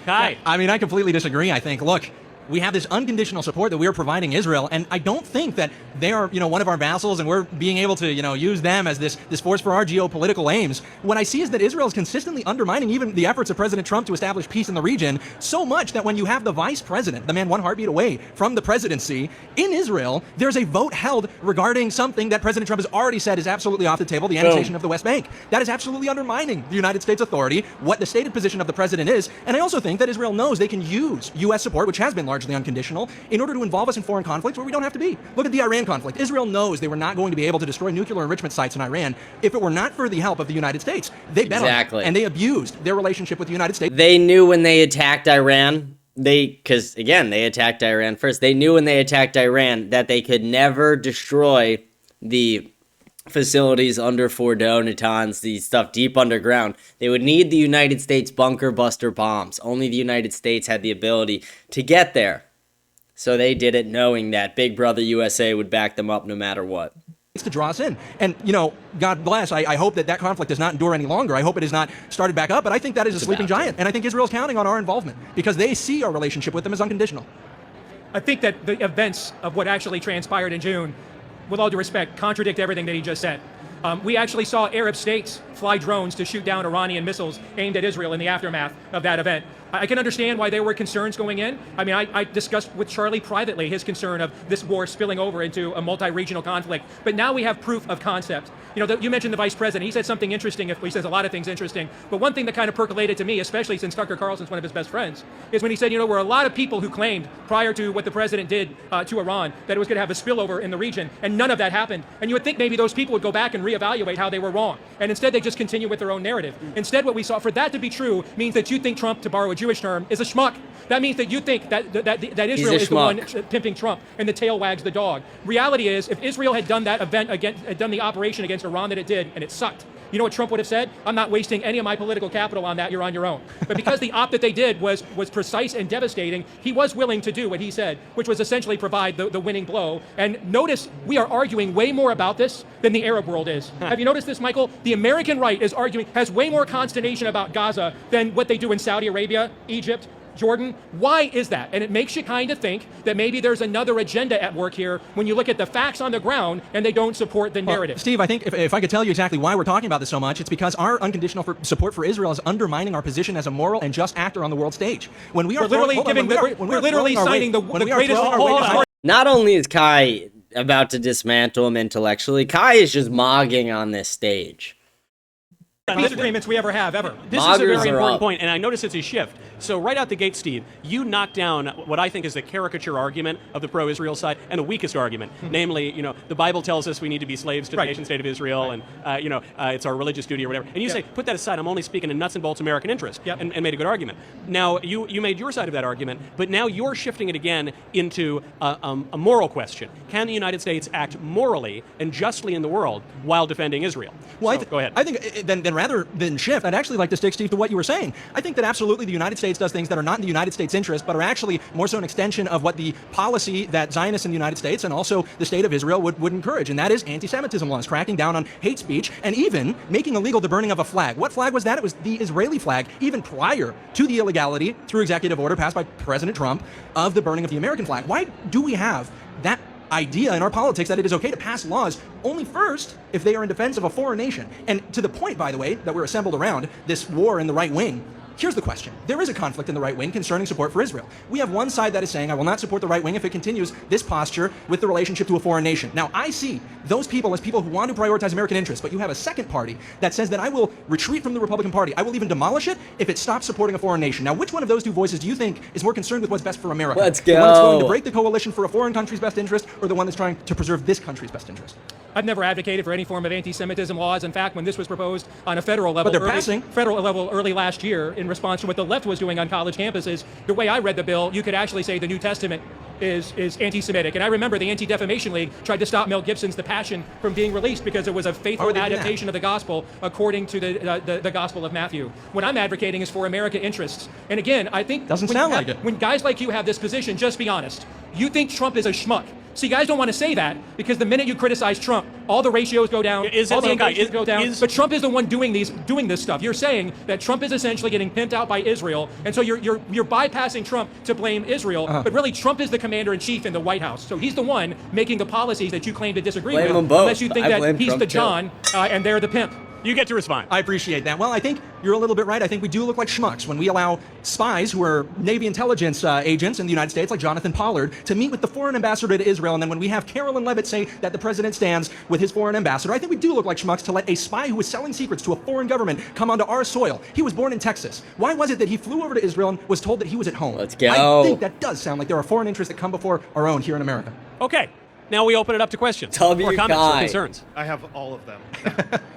Kai. Yeah, I mean, I completely disagree. I think, look, we have this unconditional support that we are providing Israel, and I don't think that they are, one of our vassals, and we're being able to, use them as this force for our geopolitical aims. What I see is that Israel is consistently undermining even the efforts of President Trump to establish peace in the region, so much that when you have the vice president, the man one heartbeat away from the presidency, in Israel, there's a vote held regarding something that President Trump has already said is absolutely off the table, the annexation of the West Bank. That is absolutely undermining the United States authority, what the stated position of the president is, and I also think that Israel knows they can use U.S. support, which has been largely unconditional, in order to involve us in foreign conflicts where we don't have to be. Look at the Iran conflict. Israel knows they were not going to be able to destroy nuclear enrichment sites in Iran if it were not for the help of the United States. They bet on it, and they abused their relationship with the United States. They knew when they attacked Iran, because again, they attacked Iran first. They knew when they attacked Iran that they could never destroy the facilities under Fordo, Natanz, the stuff deep underground. They would need the United States bunker buster bombs. Only the United States had the ability to get there. So they did it knowing that Big Brother USA would back them up no matter what. To draw us in. And, God bless, I hope that conflict does not endure any longer. I hope it is not started back up, but I think that is a sleeping giant. And I think Israel's counting on our involvement because they see our relationship with them as unconditional. I think that the events of what actually transpired in June, with all due respect, contradict everything that he just said. We actually saw Arab states fly drones to shoot down Iranian missiles aimed at Israel in the aftermath of that event. I can understand why there were concerns going in. I mean, I discussed with Charlie privately his concern of this war spilling over into a multi-regional conflict. But now we have proof of concept. You know, you mentioned the vice president. He said something interesting. He says a lot of things interesting. But one thing that kind of percolated to me, especially since Tucker Carlson's one of his best friends, is when he said, you know, there were a lot of people who claimed prior to what the president did to Iran that it was going to have a spillover in the region, and none of that happened. And you would think maybe those people would go back and reevaluate how they were wrong. And instead, they just continue with their own narrative. Instead, what we saw, for that to be true, means that you think Trump, to borrow a Jewish term, is a schmuck. That means that you think that Israel is the one pimping Trump and the tail wags the dog. Reality is, if Israel had done that event had done the operation against Iran that it did, and it sucked, you know what Trump would have said? I'm not wasting any of my political capital on that. You're on your own. But because the op that they did was precise and devastating, he was willing to do what he said, which was essentially provide the winning blow. And notice, we are arguing way more about this than the Arab world is. Have you noticed this, Michael? The American right is arguing, has way more consternation about Gaza than what they do in Saudi Arabia, Egypt, Jordan. Why is that? And it makes you kind of think that maybe there's another agenda at work here when you look at the facts on the ground and they don't support the narrative. Steve, I think if I could tell you exactly why we're talking about this so much, it's because our unconditional support for Israel is undermining our position as a moral and just actor on the world stage. When we are we're literally signing the greatest. Not only is Kai about to dismantle him intellectually, Kai is just mogging on this stage. Disagreements we ever have, ever. This is a very important point, and I notice it's a shift. So right out the gate, Steve, you knocked down what I think is the caricature argument of the pro-Israel side and the weakest argument. Namely, you know, the Bible tells us we need to be slaves to the nation state of Israel, and it's our religious duty or whatever. And you say, put that aside, I'm only speaking in nuts and bolts American interest, and made a good argument. Now, you made your side of that argument, but now you're shifting it again into a moral question. Can the United States act morally and justly in the world while defending Israel? Well, go ahead. I think then rather than shift, I'd actually like to stick, Steve, to what you were saying. I think that absolutely the United States does things that are not in the United States' interest, but are actually more so an extension of what the policy that Zionists in the United States and also the state of Israel would encourage, and that is anti-Semitism laws, cracking down on hate speech, and even making illegal the burning of a flag. What flag was that? It was the Israeli flag, even prior to the illegality, through executive order passed by President Trump, of the burning of the American flag. Why do we have that idea in our politics that it is okay to pass laws only first if they are in defense of a foreign nation? And to the point, by the way, that we're assembled around this war in the right wing, here's the question. There is a conflict in the right wing concerning support for Israel. We have one side that is saying, I will not support the right wing if it continues this posture with the relationship to a foreign nation. Now, I see those people as people who want to prioritize American interests, but you have a second party that says that I will retreat from the Republican Party. I will even demolish it if it stops supporting a foreign nation. Now, which one of those two voices do you think is more concerned with what's best for America? Let's go. The one that's going to break the coalition for a foreign country's best interest, or the one that's trying to preserve this country's best interest? I've never advocated for any form of anti-Semitism laws. In fact, when this was proposed on a federal level, early last year, in response to what the left was doing on college campuses, the way I read the bill, you could actually say the New Testament is anti-Semitic. And I remember the Anti-Defamation League tried to stop Mel Gibson's The Passion from being released because it was a faithful adaptation of the gospel according to the Gospel of Matthew. What I'm advocating is for American interests. And again, I think when guys like you have this position, just be honest. You think Trump is a schmuck. See, guys don't want to say that because the minute you criticize Trump, all the ratios go down, all the engagements go down. But Trump is the one doing this stuff. You're saying that Trump is essentially getting pimped out by Israel, and so you're bypassing Trump to blame Israel. But really, Trump is the commander-in-chief in the White House, so he's the one making the policies that you claim to disagree with, unless you think that he's the John and they're the pimp. You get to respond. I appreciate that. Well, I think you're a little bit right. I think we do look like schmucks when we allow spies who are Navy intelligence agents in the United States, like Jonathan Pollard, to meet with the foreign ambassador to Israel. And then when we have Carolyn Levitt say that the president stands with his foreign ambassador, I think we do look like schmucks to let a spy who was selling secrets to a foreign government come onto our soil. He was born in Texas. Why was it that he flew over to Israel and was told that he was at home? Let's go. I think that does sound like there are foreign interests that come before our own here in America. Okay. Now we open it up to questions or comments or concerns. I have all of them.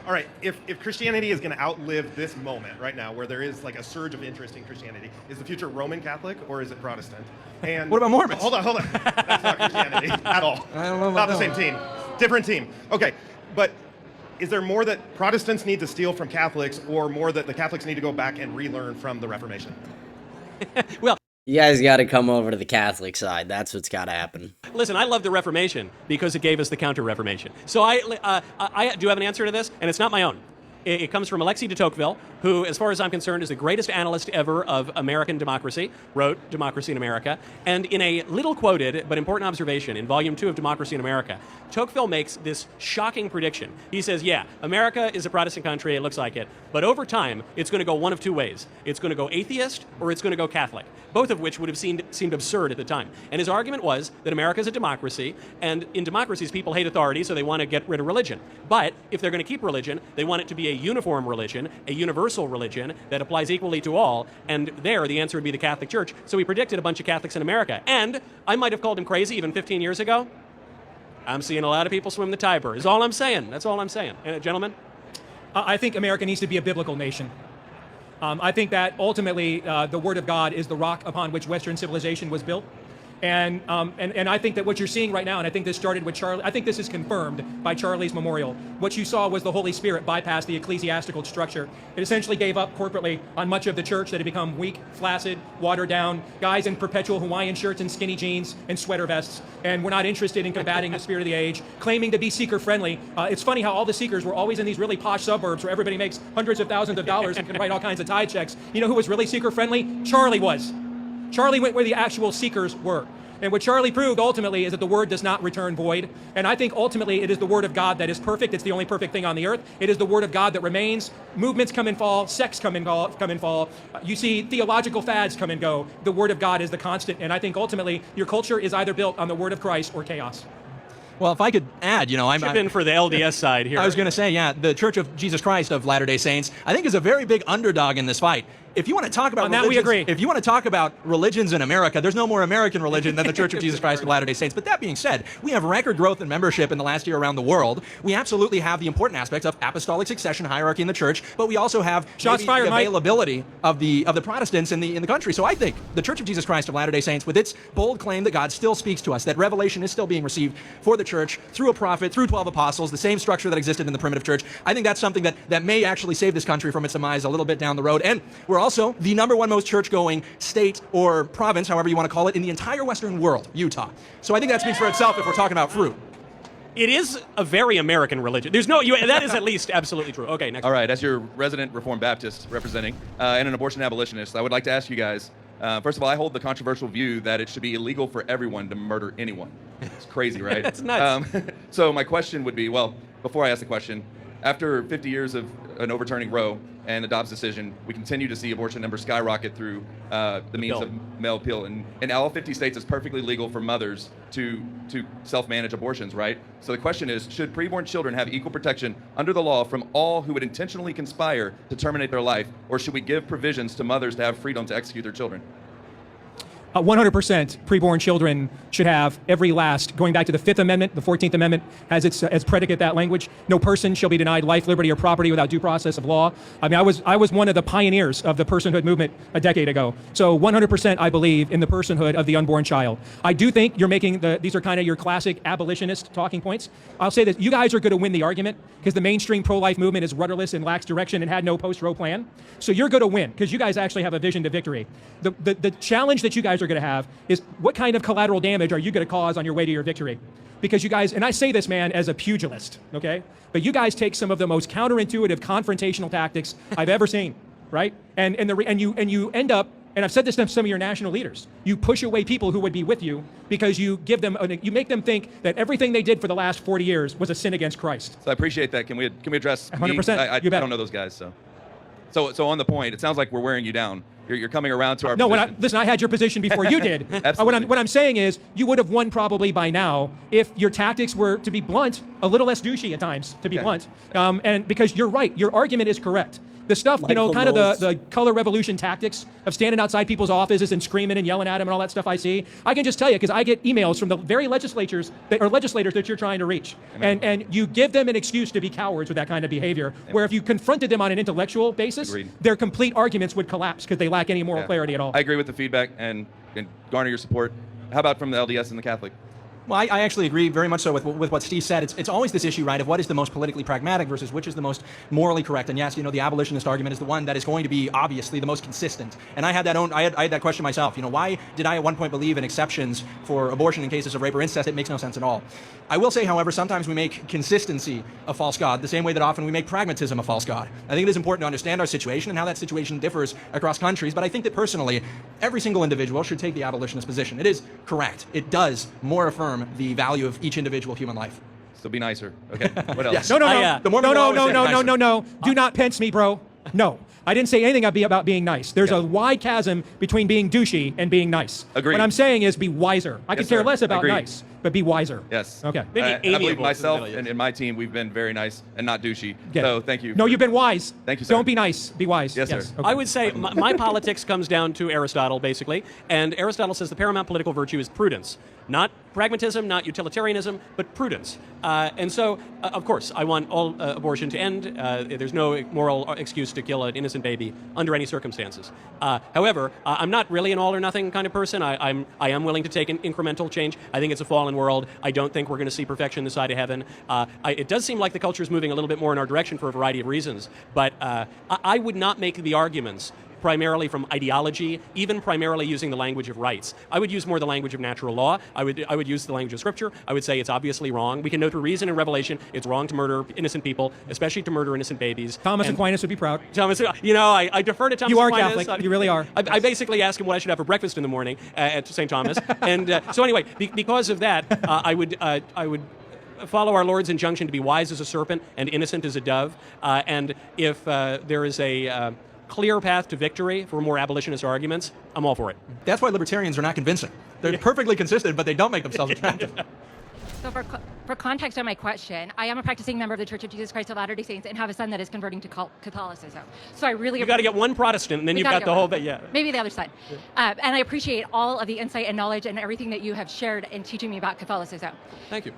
All right, if Christianity is going to outlive this moment right now, where there is like a surge of interest in Christianity, is the future Roman Catholic or is it Protestant? And what about Mormons? Hold on. That's not Christianity at all. I don't know about not the same team. Different team. Okay, but is there more that Protestants need to steal from Catholics, or more that the Catholics need to go back and relearn from the Reformation? Well, you guys got to come over to the Catholic side. That's what's got to happen. Listen, I love the Reformation because it gave us the Counter-Reformation. So I do have an answer to this, and it's not my own. It comes from Alexis de Tocqueville, who, as far as I'm concerned, is the greatest analyst ever of American democracy, wrote Democracy in America. And in a little quoted but important observation in Volume 2 of Democracy in America, Tocqueville makes this shocking prediction. He says, yeah, America is a Protestant country, it looks like it, but over time, it's going to go one of two ways. It's going to go atheist or it's going to go Catholic, both of which would have seemed absurd at the time. And his argument was that America is a democracy, and in democracies, people hate authority, so they want to get rid of religion. But if they're going to keep religion, they want it to be a uniform religion, a universal religion that applies equally to all, and there the answer would be the Catholic Church. So he predicted a bunch of Catholics in America. And I might have called him crazy even 15 years ago. I'm seeing a lot of people swim the Tiber, is all I'm saying. That's all I'm saying. Gentlemen? I think America needs to be a biblical nation. I think that ultimately the Word of God is the rock upon which Western civilization was built. And I think that what you're seeing right now, and I think this started with Charlie, I think this is confirmed by Charlie's memorial. What you saw was the Holy Spirit bypass the ecclesiastical structure. It essentially gave up corporately on much of the church that had become weak, flaccid, watered down, guys in perpetual Hawaiian shirts and skinny jeans and sweater vests. And we're not interested in combating the spirit of the age, claiming to be seeker-friendly. It's funny how all the seekers were always in these really posh suburbs where everybody makes hundreds of thousands of dollars and can write all kinds of tithe checks. You know who was really seeker-friendly? Charlie was. Charlie went where the actual seekers were. And what Charlie proved ultimately is that the word does not return void. And I think ultimately it is the word of God that is perfect. It's the only perfect thing on the earth. It is the word of God that remains. Movements come and fall. Sects come and fall. You see theological fads come and go. The word of God is the constant. And I think ultimately your culture is either built on the word of Christ or chaos. Well, if I could add, I'm in for the LDS side here. I was going to say, yeah, the Church of Jesus Christ of Latter-day Saints, I think, is a very big underdog in this fight. If you want to talk about on that, we agree. If you want to talk about religions in America, there's no more American religion than the Church of Jesus Christ of Latter-day Saints. But that being said, we have record growth in membership in the last year around the world. We absolutely have the important aspects of apostolic succession hierarchy in the church, but we also have the availability of the Protestants in the country. So I think the Church of Jesus Christ of Latter-day Saints, with its bold claim that God still speaks to us, that revelation is still being received for the church through a prophet, through 12 apostles, the same structure that existed in the primitive church, I think that's something that may actually save this country from its demise a little bit down the road. And we're also the number one most church-going state or province, however you want to call it, in the entire Western world, Utah. So I think that speaks for itself if we're talking about fruit. It is a very American religion. That is at least absolutely true. Okay, next. All right, as your resident Reformed Baptist representing and an abortion abolitionist, I would like to ask you guys, first of all, I hold the controversial view that it should be illegal for everyone to murder anyone. It's crazy, right? That's nuts. So my question would be, well, before I ask the question, after 50 years of an overturning Roe and the Dobbs decision, we continue to see abortion numbers skyrocket through the means of mail appeal. And in all 50 states, it's perfectly legal for mothers to self-manage abortions, right? So the question is, should preborn children have equal protection under the law from all who would intentionally conspire to terminate their life, or should we give provisions to mothers to have freedom to execute their children? 100% preborn children should have every last, going back to the 5th Amendment, the 14th Amendment has its as predicate that language. No person shall be denied life, liberty, or property without due process of law. I mean, I was one of the pioneers of the personhood movement a decade ago. So 100% I believe in the personhood of the unborn child. I do think you're making these are kind of your classic abolitionist talking points. I'll say that you guys are going to win the argument because the mainstream pro-life movement is rudderless and lacks direction and had no post-Roe plan. So you're going to win because you guys actually have a vision to victory. The challenge that you guys are going to have is what kind of collateral damage are you going to cause on your way to your victory? Because you guys, and I say this, man, as a pugilist, okay? But you guys take some of the most counterintuitive confrontational tactics I've ever seen, right? And you end up, and I've said this to some of your national leaders, you push away people who would be with you because you give them, you make them think that everything they did for the last 40 years was a sin against Christ. So I appreciate that. Can we address 100%? I don't know those guys, so on the point, it sounds like we're wearing you down. You're coming around to our position. Listen, I had your position before you did. What I'm saying is you would have won probably by now if your tactics were, to be blunt, a little less douchey at times, to be blunt. And because you're right, your argument is correct. The stuff, kind of the color revolution tactics of standing outside people's offices and screaming and yelling at them and all that stuff I see, I can just tell you because I get emails from the very legislators that you're trying to reach. And you give them an excuse to be cowards with that kind of behavior, where if you confronted them on an intellectual basis, their complete arguments would collapse because they lack any moral clarity at all. I agree with the feedback and garner your support. How about from the LDS and the Catholic? Well, I actually agree very much so with what Steve said. It's always this issue, right, of what is the most politically pragmatic versus which is the most morally correct. And yes, the abolitionist argument is the one that is going to be obviously the most consistent. And I had that question myself. Why did I at one point believe in exceptions for abortion in cases of rape or incest? It makes no sense at all. I will say, however, sometimes we make consistency a false god, the same way that often we make pragmatism a false god. I think it is important to understand our situation and how that situation differs across countries, but I think that personally, every single individual should take the abolitionist position. It is correct. It does more affirm the value of each individual human life. So be nicer. Okay. What else? Yes. No. The Mormon will always say nicer. No. Do not Pence me, bro. No. I didn't say anything about being nice. There's a wide chasm between being douchey and being nice. Agreed. What I'm saying is be wiser. I could care less about Agreed. nice, but be wiser. Yes. Okay. I believe myself and my team, we've been very nice and not douchey. So thank you. No, you've been wise. Thank you, sir. Don't be nice. Be wise. Yes, sir. Okay. I would say my politics comes down to Aristotle, basically. And Aristotle says the paramount political virtue is prudence. Not pragmatism, not utilitarianism, but prudence. And so, of course, I want all abortion to end. There's no moral excuse to kill an innocent baby under any circumstances. However, I'm not really an all or nothing kind of person. I am willing to take an incremental change. I think it's a fallen world. I don't think we're going to see perfection this side of heaven. It does seem like the culture is moving a little bit more in our direction for a variety of reasons. But I would not make the arguments primarily from ideology, even primarily using the language of rights. I would use more the language of natural law. I would use the language of Scripture. I would say it's obviously wrong. We can know through reason and revelation it's wrong to murder innocent people, especially to murder innocent babies. Thomas Aquinas would be proud. Thomas, I defer to Thomas You are Aquinas. Catholic. You really are. I basically ask him what I should have for breakfast in the morning at St. Thomas. And so anyway, because of that, I would follow our Lord's injunction to be wise as a serpent and innocent as a dove. And if there is a clear path to victory for more abolitionist arguments, I'm all for it. That's why libertarians are not convincing. They're perfectly consistent, but they don't make themselves attractive. So for context on my question, I am a practicing member of the Church of Jesus Christ of Latter-day Saints and have a son that is converting to Catholicism. So I really... You got to get one Protestant, and then you've got the whole bit, yeah. Maybe the other side. And I appreciate all of the insight and knowledge and everything that you have shared in teaching me about Catholicism. Thank you.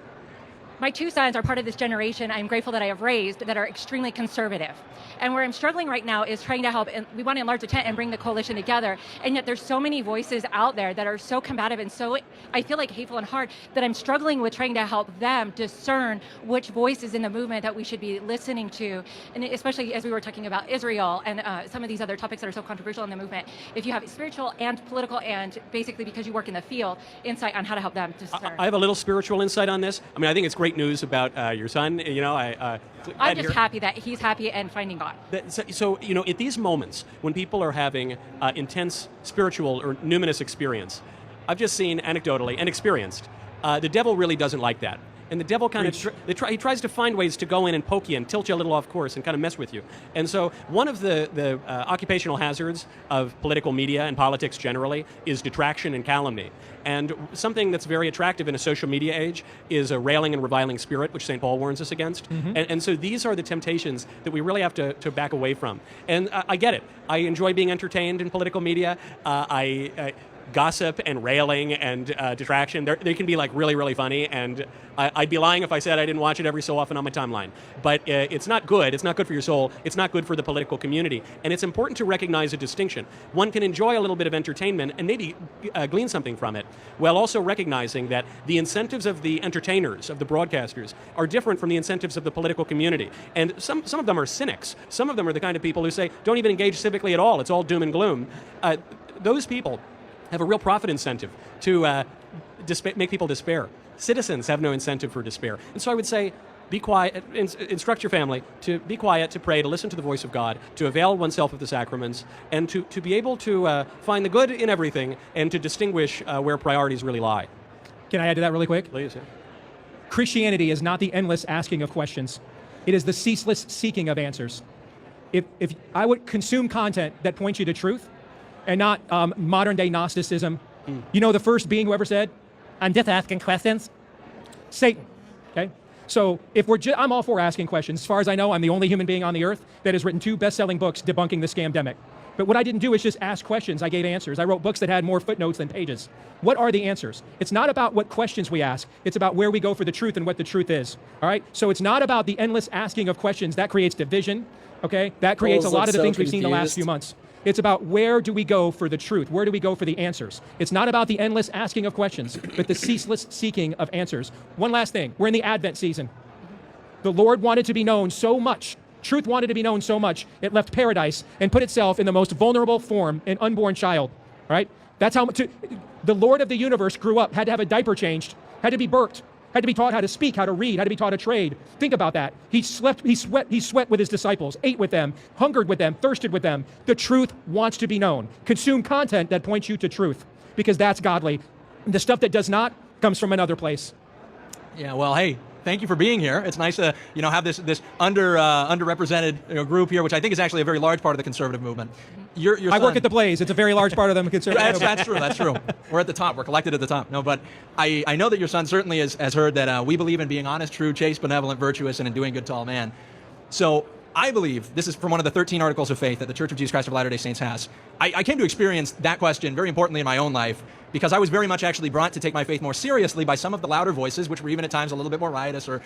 My two sons are part of this generation I'm grateful that I have raised that are extremely conservative. And where I'm struggling right now is trying to help, and we want to enlarge the tent and bring the coalition together, and yet there's so many voices out there that are so combative and so, I feel like, hateful and hard, that I'm struggling with trying to help them discern which voices in the movement that we should be listening to, and especially as we were talking about Israel and some of these other topics that are so controversial in the movement. If you have spiritual and political and basically because you work in the field, insight on how to help them discern. I have a little spiritual insight on this. I mean, I think it's great news about your son. I'm just happy that he's happy and finding God. So, at these moments when people are having intense spiritual or numinous experience, I've just seen anecdotally and experienced, the devil really doesn't like that. And the devil kind of, he tries to find ways to go in and poke you and tilt you a little off course and kind of mess with you. And so one of the occupational hazards of political media and politics generally is detraction and calumny. And something that's very attractive in a social media age is a railing and reviling spirit, which St. Paul warns us against. Mm-hmm. And so these are the temptations that we really have to back away from. And I get it. I enjoy being entertained in political media. Gossip and railing and detraction, they can be like really, really funny, and I'd be lying if I said I didn't watch it every so often on my timeline. But it's not good. It's not good for your soul. It's not good for the political community. And it's important to recognize a distinction. One can enjoy a little bit of entertainment and maybe glean something from it, while also recognizing that the incentives of the entertainers, of the broadcasters, are different from the incentives of the political community. And some of them are cynics. Some of them are the kind of people who say, don't even engage civically at all. It's all doom and gloom. Those people have a real profit incentive to make people despair. Citizens have no incentive for despair. And so I would say, be quiet, instruct your family to be quiet, to pray, to listen to the voice of God, to avail oneself of the sacraments, and to be able to find the good in everything and to distinguish where priorities really lie. Can I add to that really quick? Please, yeah. Christianity is not the endless asking of questions. It is the ceaseless seeking of answers. If I would consume content that points you to truth, and not modern day Gnosticism. You know the first being who ever said, I'm just asking questions? Satan, okay? So if I'm all for asking questions. As far as I know, I'm the only human being on the earth that has written 2 best-selling books debunking the scamdemic. But what I didn't do is just ask questions, I gave answers. I wrote books that had more footnotes than pages. What are the answers? It's not about what questions we ask, it's about where we go for the truth and what the truth is, all right? So it's not about the endless asking of questions. That creates division, okay? That creates a lot of the things we've seen the last few months. It's about where do we go for the truth? Where do we go for the answers? It's not about the endless asking of questions, but the ceaseless seeking of answers. One last thing. We're in the Advent season. The Lord wanted to be known so much. Truth wanted to be known so much, it left paradise and put itself in the most vulnerable form, an unborn child, right? That's how much the Lord of the universe grew up, had to have a diaper changed, had to be birthed, had to be taught how to speak, how to read, had to be taught a trade. Think about that. He sweat with his disciples, ate with them, hungered with them, thirsted with them. The truth wants to be known. Consume content that points you to truth, because that's godly. The stuff that does not comes from another place. Yeah, well, hey, thank you for being here. It's nice to have this underrepresented group here, which I think is actually a very large part of the conservative movement. I work at the Blaze. It's a very large part of the conservative movement. That's true. We're at the top. We're collected at the top. No, but I know that your son certainly has heard that we believe in being honest, true, chaste, benevolent, virtuous, and in doing good to all man. So I believe, this is from one of the 13 articles of faith that the Church of Jesus Christ of Latter-day Saints has. I came to experience that question very importantly in my own life, because I was very much actually brought to take my faith more seriously by some of the louder voices, which were even at times a little bit more riotous or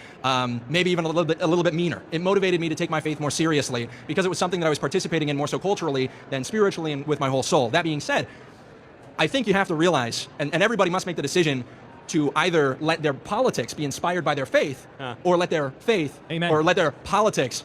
maybe even a little bit meaner. It motivated me to take my faith more seriously because it was something that I was participating in more so culturally than spiritually and with my whole soul. That being said, I think you have to realize, and everybody must make the decision to either let their politics be inspired by their faith, or let their faith, or let their politics,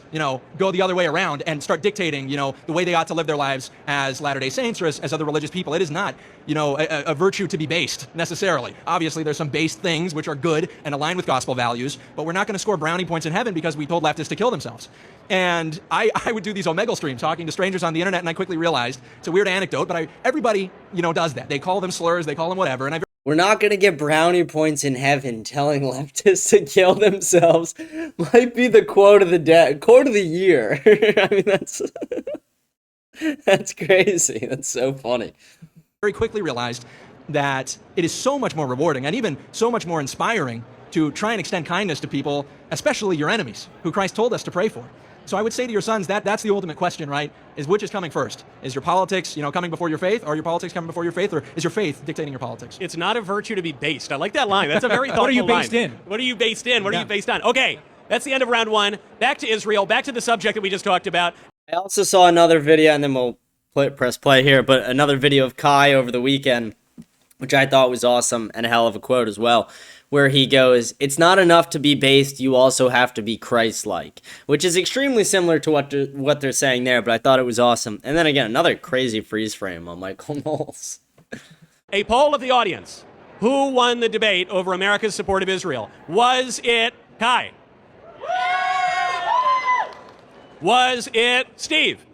go the other way around and start dictating, the way they ought to live their lives as Latter-day Saints or as other religious people. It is not, a virtue to be based necessarily. Obviously, there's some based things which are good and aligned with gospel values, but we're not going to score brownie points in heaven because we told leftists to kill themselves. And I would do these Omegle streams talking to strangers on the internet, and I quickly realized, it's a weird anecdote, but everybody, does that. They call them slurs, they call them whatever, and we're not going to get brownie points in heaven. Telling leftists to kill themselves might be the quote of the year. I mean, that's crazy. That's so funny. Very quickly realized that it is so much more rewarding and even so much more inspiring to try and extend kindness to people, especially your enemies, who Christ told us to pray for. So I would say to your sons, that's the ultimate question, right? Is which is coming first? Is your politics, coming before your faith? Are your politics coming before your faith? Or is your faith dictating your politics? It's not a virtue to be based. I like that line. That's a very thoughtful What are you line. based in? What are you based in? What are you based on? Okay, that's the end of round one. Back to Israel. Back to the subject that we just talked about. I also saw another video, and then we'll press play here, but another video of Kai over the weekend, which I thought was awesome and a hell of a quote as well, where he goes, "It's not enough to be based, you also have to be Christ-like," which is extremely similar to what they're saying there, but I thought it was awesome. And then again, another crazy freeze frame on Michael Knowles. A poll of the audience. Who won the debate over America's support of Israel? Was it Kai? Was it Steve?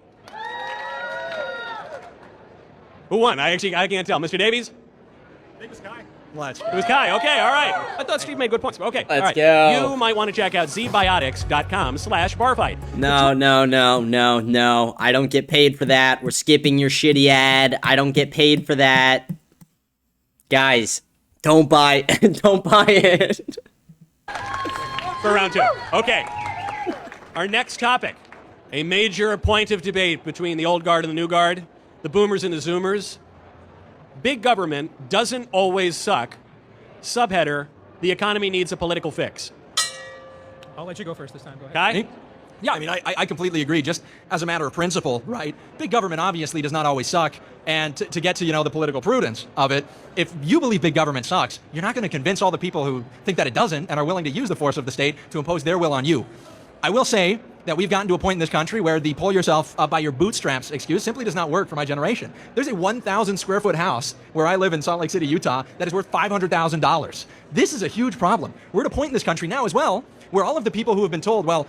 Who won? I can't tell. Mr. Davies? I think it was Kai. It was Kai. Okay, all right. I thought Steve made good points. Okay, all right. Go. You might want to check out zbiotics.com/barfight. No. I don't get paid for that. We're skipping your shitty ad. I don't get paid for that. Guys, don't buy it. For round two. Okay. Our next topic. A major point of debate between the old guard and the new guard. The boomers and the zoomers. Big government doesn't always suck. Subheader, the economy needs a political fix. I'll let you go first this time. Go ahead. Kai? Yeah, I mean, I completely agree. Just as a matter of principle, right? Big government obviously does not always suck. And to get to, the political prudence of it, if you believe big government sucks, you're not going to convince all the people who think that it doesn't and are willing to use the force of the state to impose their will on you. I will say that we've gotten to a point in this country where the pull yourself up by your bootstraps excuse simply does not work for my generation. There's a 1,000 square foot house where I live in Salt Lake City, Utah, that is worth $500,000. This is a huge problem. We're at a point in this country now as well where all of the people who have been told, well,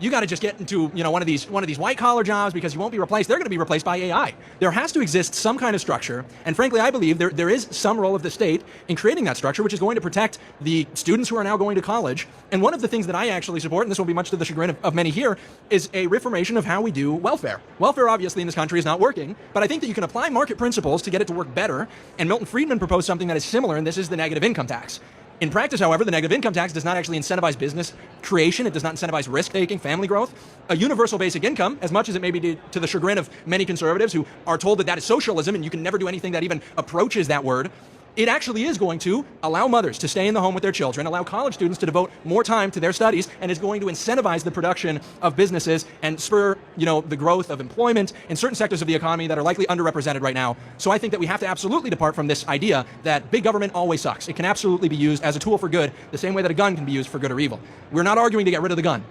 you got to just get into one of these white collar jobs because you won't be replaced. They're going to be replaced by AI. There has to exist some kind of structure, and frankly, I believe there is some role of the state in creating that structure, which is going to protect the students who are now going to college. And one of the things that I actually support, and this will be much to the chagrin of many here, is a reformation of how we do welfare. Welfare, obviously, in this country is not working, but I think that you can apply market principles to get it to work better. And Milton Friedman proposed something that is similar, and this is the negative income tax. In practice, however, the negative income tax does not actually incentivize business creation. It does not incentivize risk-taking, family growth. A universal basic income, as much as it may be to the chagrin of many conservatives who are told that is socialism and you can never do anything that even approaches that word, it actually is going to allow mothers to stay in the home with their children, allow college students to devote more time to their studies, and is going to incentivize the production of businesses and spur, the growth of employment in certain sectors of the economy that are likely underrepresented right now. So I think that we have to absolutely depart from this idea that big government always sucks. It can absolutely be used as a tool for good, the same way that a gun can be used for good or evil. We're not arguing to get rid of the gun.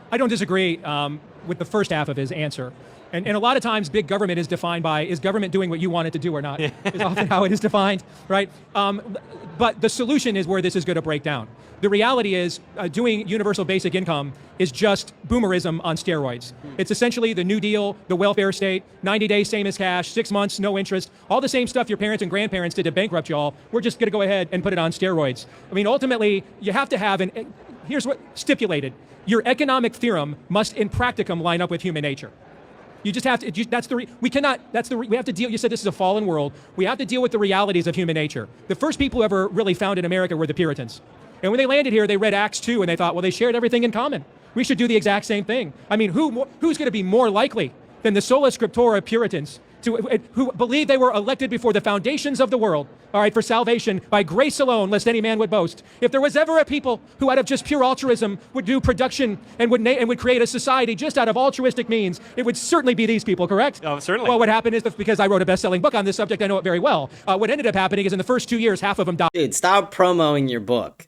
I don't disagree with the first half of his answer. And a lot of times big government is defined by, is government doing what you want it to do or not? Is often how it is defined, right? But the solution is where this is going to break down. The reality is doing universal basic income is just boomerism on steroids. It's essentially the New Deal, the welfare state, 90 days, same as cash, 6 months, no interest, all the same stuff your parents and grandparents did to bankrupt y'all. We're just going to go ahead and put it on steroids. I mean, ultimately, you have to have here's what stipulated. Your economic theorem must in practicum line up with human nature. You just have to, we have to deal, you said this is a fallen world. We have to deal with the realities of human nature. The first people who ever really founded America were the Puritans. And when they landed here, they read Acts 2 and they thought, well, they shared everything in common. We should do the exact same thing. I mean, who's going to be more likely than the sola scriptura Puritans who believed they were elected before the foundations of the world, all right, for salvation by grace alone, lest any man would boast. If there was ever a people who out of just pure altruism would do production and would create a society just out of altruistic means, it would certainly be these people, correct? Oh, certainly. Well, what happened is, because I wrote a best-selling book on this subject, I know it very well. What ended up happening is in the first 2 years, half of them died. Dude, stop promoting your book.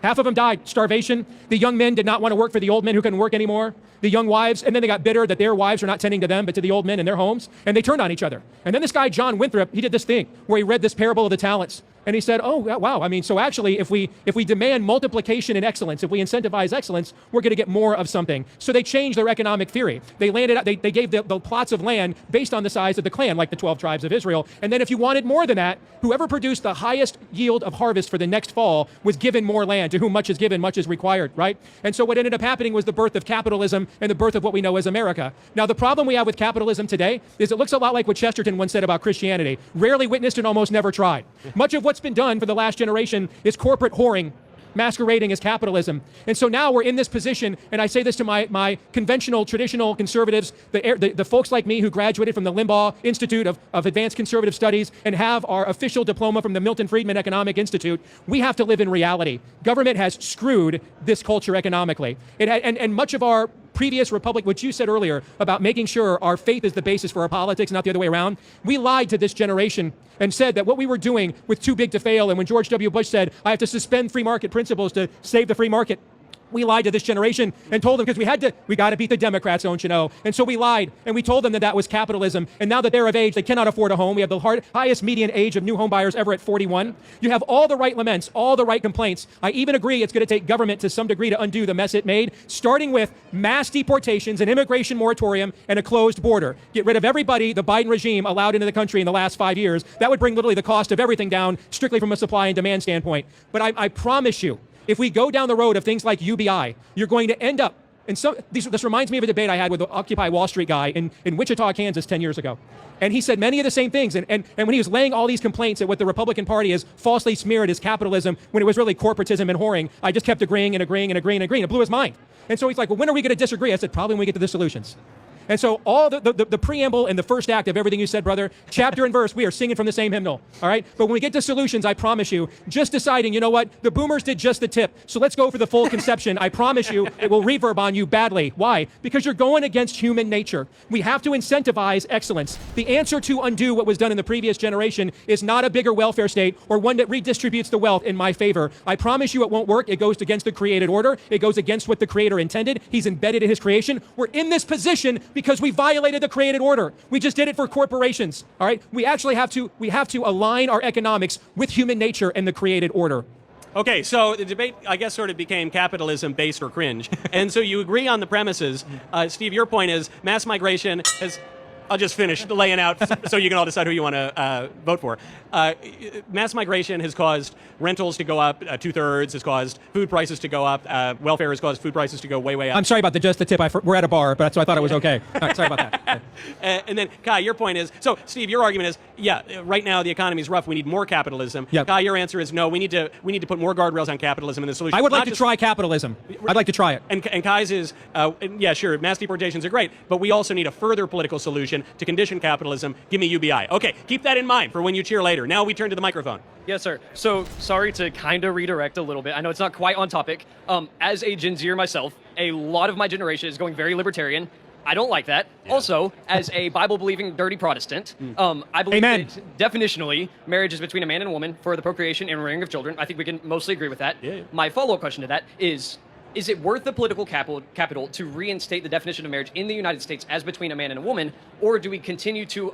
Half of them died, starvation. The young men did not want to work for the old men who couldn't work anymore. The young wives, and then they got bitter that their wives were not tending to them, but to the old men in their homes, and they turned on each other. And then this guy, John Winthrop, he did this thing where he read this parable of the talents. And he said, oh, wow, I mean, so actually, if we demand multiplication and excellence, if we incentivize excellence, we're going to get more of something. So they changed their economic theory. They gave the plots of land based on the size of the clan, like the 12 tribes of Israel. And then if you wanted more than that, whoever produced the highest yield of harvest for the next fall was given more land. To whom much is given, much is required, right? And so what ended up happening was the birth of capitalism and the birth of what we know as America. Now, the problem we have with capitalism today is it looks a lot like what Chesterton once said about Christianity. Rarely witnessed and almost never tried. Much of what's been done for the last generation is corporate whoring masquerading as capitalism. And so now we're in this position, and I say this to my conventional, traditional conservatives, the folks like me who graduated from the Limbaugh Institute of Advanced Conservative Studies and have our official diploma from the Milton Friedman Economic Institute. We have to live in reality. Government has screwed this culture economically. And much of our previous republic, what you said earlier about making sure our faith is the basis for our politics, not the other way around, we lied to this generation and said that what we were doing with too big to fail, and when George W. Bush said, I have to suspend free market principles to save the free market, we lied to this generation and told them, because we got to beat the Democrats, don't you know? And so we lied, and we told them that was capitalism. And now that they're of age, they cannot afford a home. We have the highest median age of new home buyers ever at 41. You have all the right laments, all the right complaints. I even agree it's going to take government to some degree to undo the mess it made, starting with mass deportations, an immigration moratorium, and a closed border. Get rid of everybody the Biden regime allowed into the country in the last 5 years. That would bring literally the cost of everything down, strictly from a supply and demand standpoint. But I promise you, if we go down the road of things like UBI, you're going to end up, and this reminds me of a debate I had with the Occupy Wall Street guy in Wichita, Kansas 10 years ago. And he said many of the same things. And when he was laying all these complaints at what the Republican Party has falsely smeared as capitalism, when it was really corporatism and whoring, I just kept agreeing and agreeing and agreeing and agreeing. It blew his mind. And so he's like, well, when are we going to disagree? I said, probably when we get to the solutions. And so all the preamble and the first act of everything you said, brother, chapter and verse, we are singing from the same hymnal, all right? But when we get to solutions, I promise you, just deciding, you know what, the boomers did just the tip, so let's go for the full conception. I promise you, it will reverb on you badly. Why? Because you're going against human nature. We have to incentivize excellence. The answer to undo what was done in the previous generation is not a bigger welfare state or one that redistributes the wealth in my favor. I promise you it won't work. It goes against the created order. It goes against what the creator intended. He's embedded in his creation. We're in this position because we violated the created order. We just did it for corporations, all right? We actually have to align our economics with human nature and the created order. Okay, so the debate, I guess, sort of became capitalism based or cringe. And so you agree on the premises. Steve, your point is mass migration has... I'll just finish laying out so you can all decide who you want to vote for. Mass migration has caused rentals to go up 2/3, has caused food prices to go up, welfare has caused food prices to go way, way up. I'm sorry about just the tip. We're at a bar, but so I thought it was okay. All right, sorry about that. And then, Kai, your point is, so Steve, your argument is, yeah, right now the economy is rough. We need more capitalism. Yep. Kai, your answer is no. We need to put more guardrails on capitalism and the solution. I would like to try capitalism. I'd like to try it. And Kai's is, yeah, sure, mass deportations are great, but we also need a further political solution. constitution to condition capitalism. Give me UBI. Okay, keep that in mind for when you cheer later. Now we turn to the microphone. Yes, sir. So, sorry to kind of redirect a little bit. I know it's not quite on topic. As a Gen Zer myself, a lot of my generation is going very libertarian. I don't like that. Yeah. Also, as a Bible-believing dirty Protestant, I believe that definitionally, marriage is between a man and a woman for the procreation and rearing of children. I think we can mostly agree with that. Yeah. My follow-up question to that is it worth the political capital to reinstate the definition of marriage in the United States as between a man and a woman, or do we continue to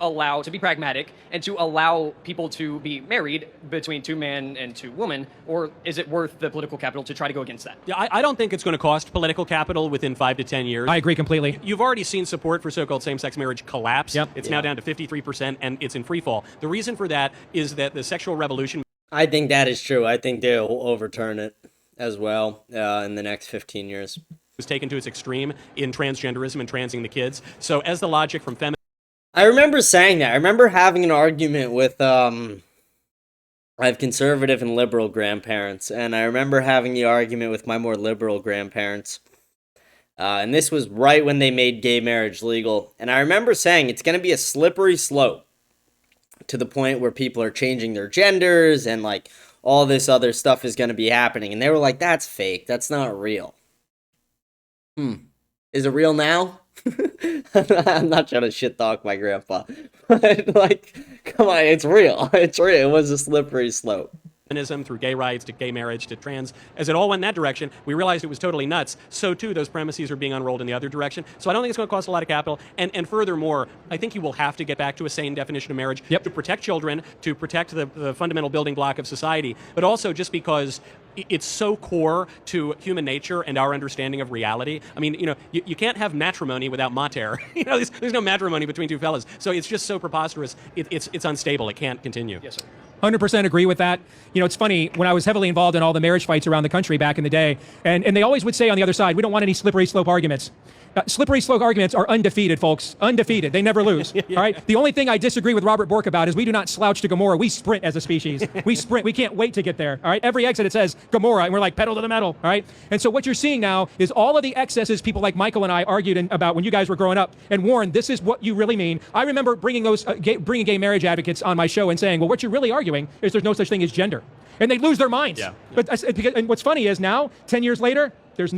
be pragmatic, and to allow people to be married between two men and two women, or is it worth the political capital to try to go against that? Yeah, I don't think it's going to cost political capital within 5 to 10 years. I agree completely. You've already seen support for so-called same-sex marriage collapse. Yep. It's now down to 53%, and it's in free fall. The reason for that is that the sexual revolution... I think that is true. I think they'll overturn it as well in the next 15 years. Was taken to its extreme in transgenderism and transing the kids. So as the logic from feminism... I remember saying that. I remember having an argument with, I have conservative and liberal grandparents, and I remember having the argument with my more liberal grandparents. And this was right when they made gay marriage legal. And I remember saying it's going to be a slippery slope to the point where people are changing their genders and, like, all this other stuff is going to be happening. And they were like, that's fake. That's not real. Is it real now? I'm not trying to shit talk my grandpa. But, like, come on, it's real. It's real. It was a slippery slope. Through gay rights to gay marriage to trans, as it all went in that direction, we realized it was totally nuts. So too, those premises are being unrolled in the other direction. So I don't think it's going to cost a lot of capital. And furthermore, I think you will have to get back to a sane definition of marriage to protect children, to protect the fundamental building block of society, but also just because it's so core to human nature and our understanding of reality. I mean, you can't have matrimony without mater. There's no matrimony between two fellas. So it's just so preposterous. It's unstable. It can't continue. Yes, sir. 100% agree with that. It's funny, when I was heavily involved in all the marriage fights around the country back in the day, and they always would say on the other side, we don't want any slippery slope arguments. Slippery slope arguments are undefeated, folks. Undefeated. They never lose. All right. The only thing I disagree with Robert Bork about is we do not slouch to Gomorrah. We sprint as a species. We sprint. We can't wait to get there. All right. Every exit it says Gomorrah, and we're like pedal to the metal. All right. And so what you're seeing now is all of the excesses people like Michael and I argued about when you guys were growing up. And Warren, this is what you really mean. I remember bringing gay marriage advocates on my show and saying, well, what you're really arguing is there's no such thing as gender. And they lose their minds. Yeah. And what's funny is now, 10 years later,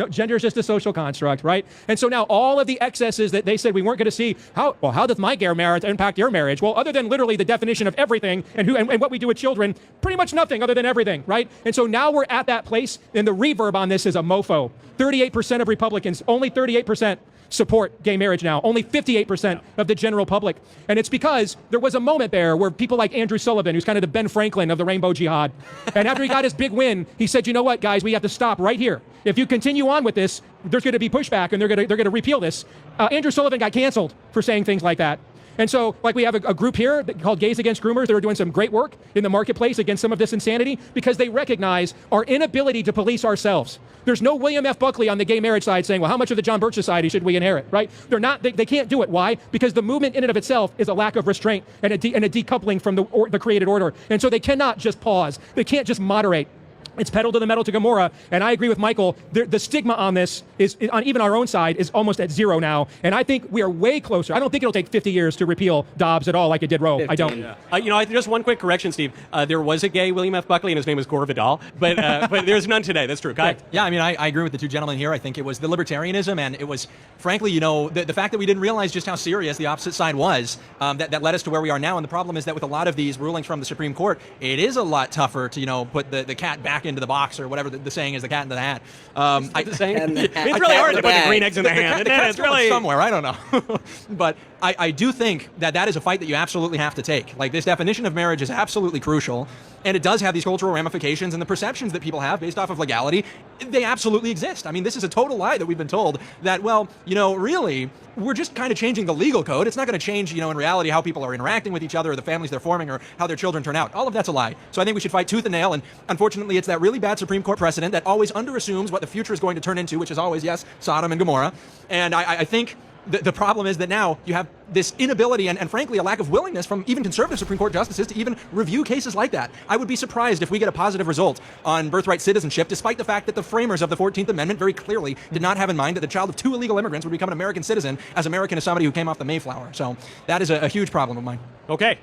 gender is just a social construct, right? And so now all of the excesses that they said we weren't going to see, how does my gay marriage impact your marriage? Well, other than literally the definition of everything and what we do with children, pretty much nothing other than everything, right? And so now we're at that place, and the reverb on this is a mofo. 38% of Republicans, only 38%. Support gay marriage now. Only 58% of the general public. And it's because there was a moment there where people like Andrew Sullivan, who's kind of the Ben Franklin of the Rainbow Jihad, and after he got his big win, he said, you know what, guys, we have to stop right here. If you continue on with this, there's going to be pushback, and they're going to repeal this. Andrew Sullivan got canceled for saying things like that. And so, like, we have a group here called Gays Against Groomers that are doing some great work in the marketplace against some of this insanity because they recognize our inability to police ourselves. There's no William F. Buckley on the gay marriage side saying, well, how much of the John Birch Society should we inherit, right? They're not. They can't do it. Why? Because the movement in and of itself is a lack of restraint and a decoupling from the created order. And so they cannot just pause. They can't just moderate. It's pedal to the metal to Gomorrah, and I agree with Michael. The stigma on this is on even our own side is almost at zero now, and I think we are way closer. I don't think it'll take 50 years to repeal Dobbs at all, like it did Roe. 15, I don't. Yeah. Just one quick correction, Steve. There was a gay William F. Buckley, and his name was Gore Vidal, but there's none today. That's true. Kai? Yeah, I mean, I agree with the two gentlemen here. I think it was the libertarianism, and it was, frankly, the fact that we didn't realize just how serious the opposite side was that led us to where we are now. And the problem is that with a lot of these rulings from the Supreme Court, it is a lot tougher to put the cat back into the box or whatever the saying is, the cat in the hat. It's really hard to put the green eggs in the hand. It's really somewhere. I don't know. But I do think that is a fight that you absolutely have to take. Like, this definition of marriage is absolutely crucial, and it does have these cultural ramifications, and the perceptions that people have based off of legality, they absolutely exist. I mean, this is a total lie that we've been told that, well, really, we're just kind of changing the legal code. It's not going to change, in reality, how people are interacting with each other or the families they're forming or how their children turn out. All of that's a lie. So I think we should fight tooth and nail, and unfortunately, it's that really bad Supreme Court precedent that always underassumes what the future is going to turn into, which is always, yes, Sodom and Gomorrah. And I think The problem is that now you have this inability and frankly a lack of willingness from even conservative Supreme Court justices to even review cases like that. I would be surprised if we get a positive result on birthright citizenship, despite the fact that the framers of the 14th Amendment very clearly did not have in mind that the child of 2 illegal immigrants would become an American citizen as American as somebody who came off the Mayflower. So that is a huge problem of mine. Okay.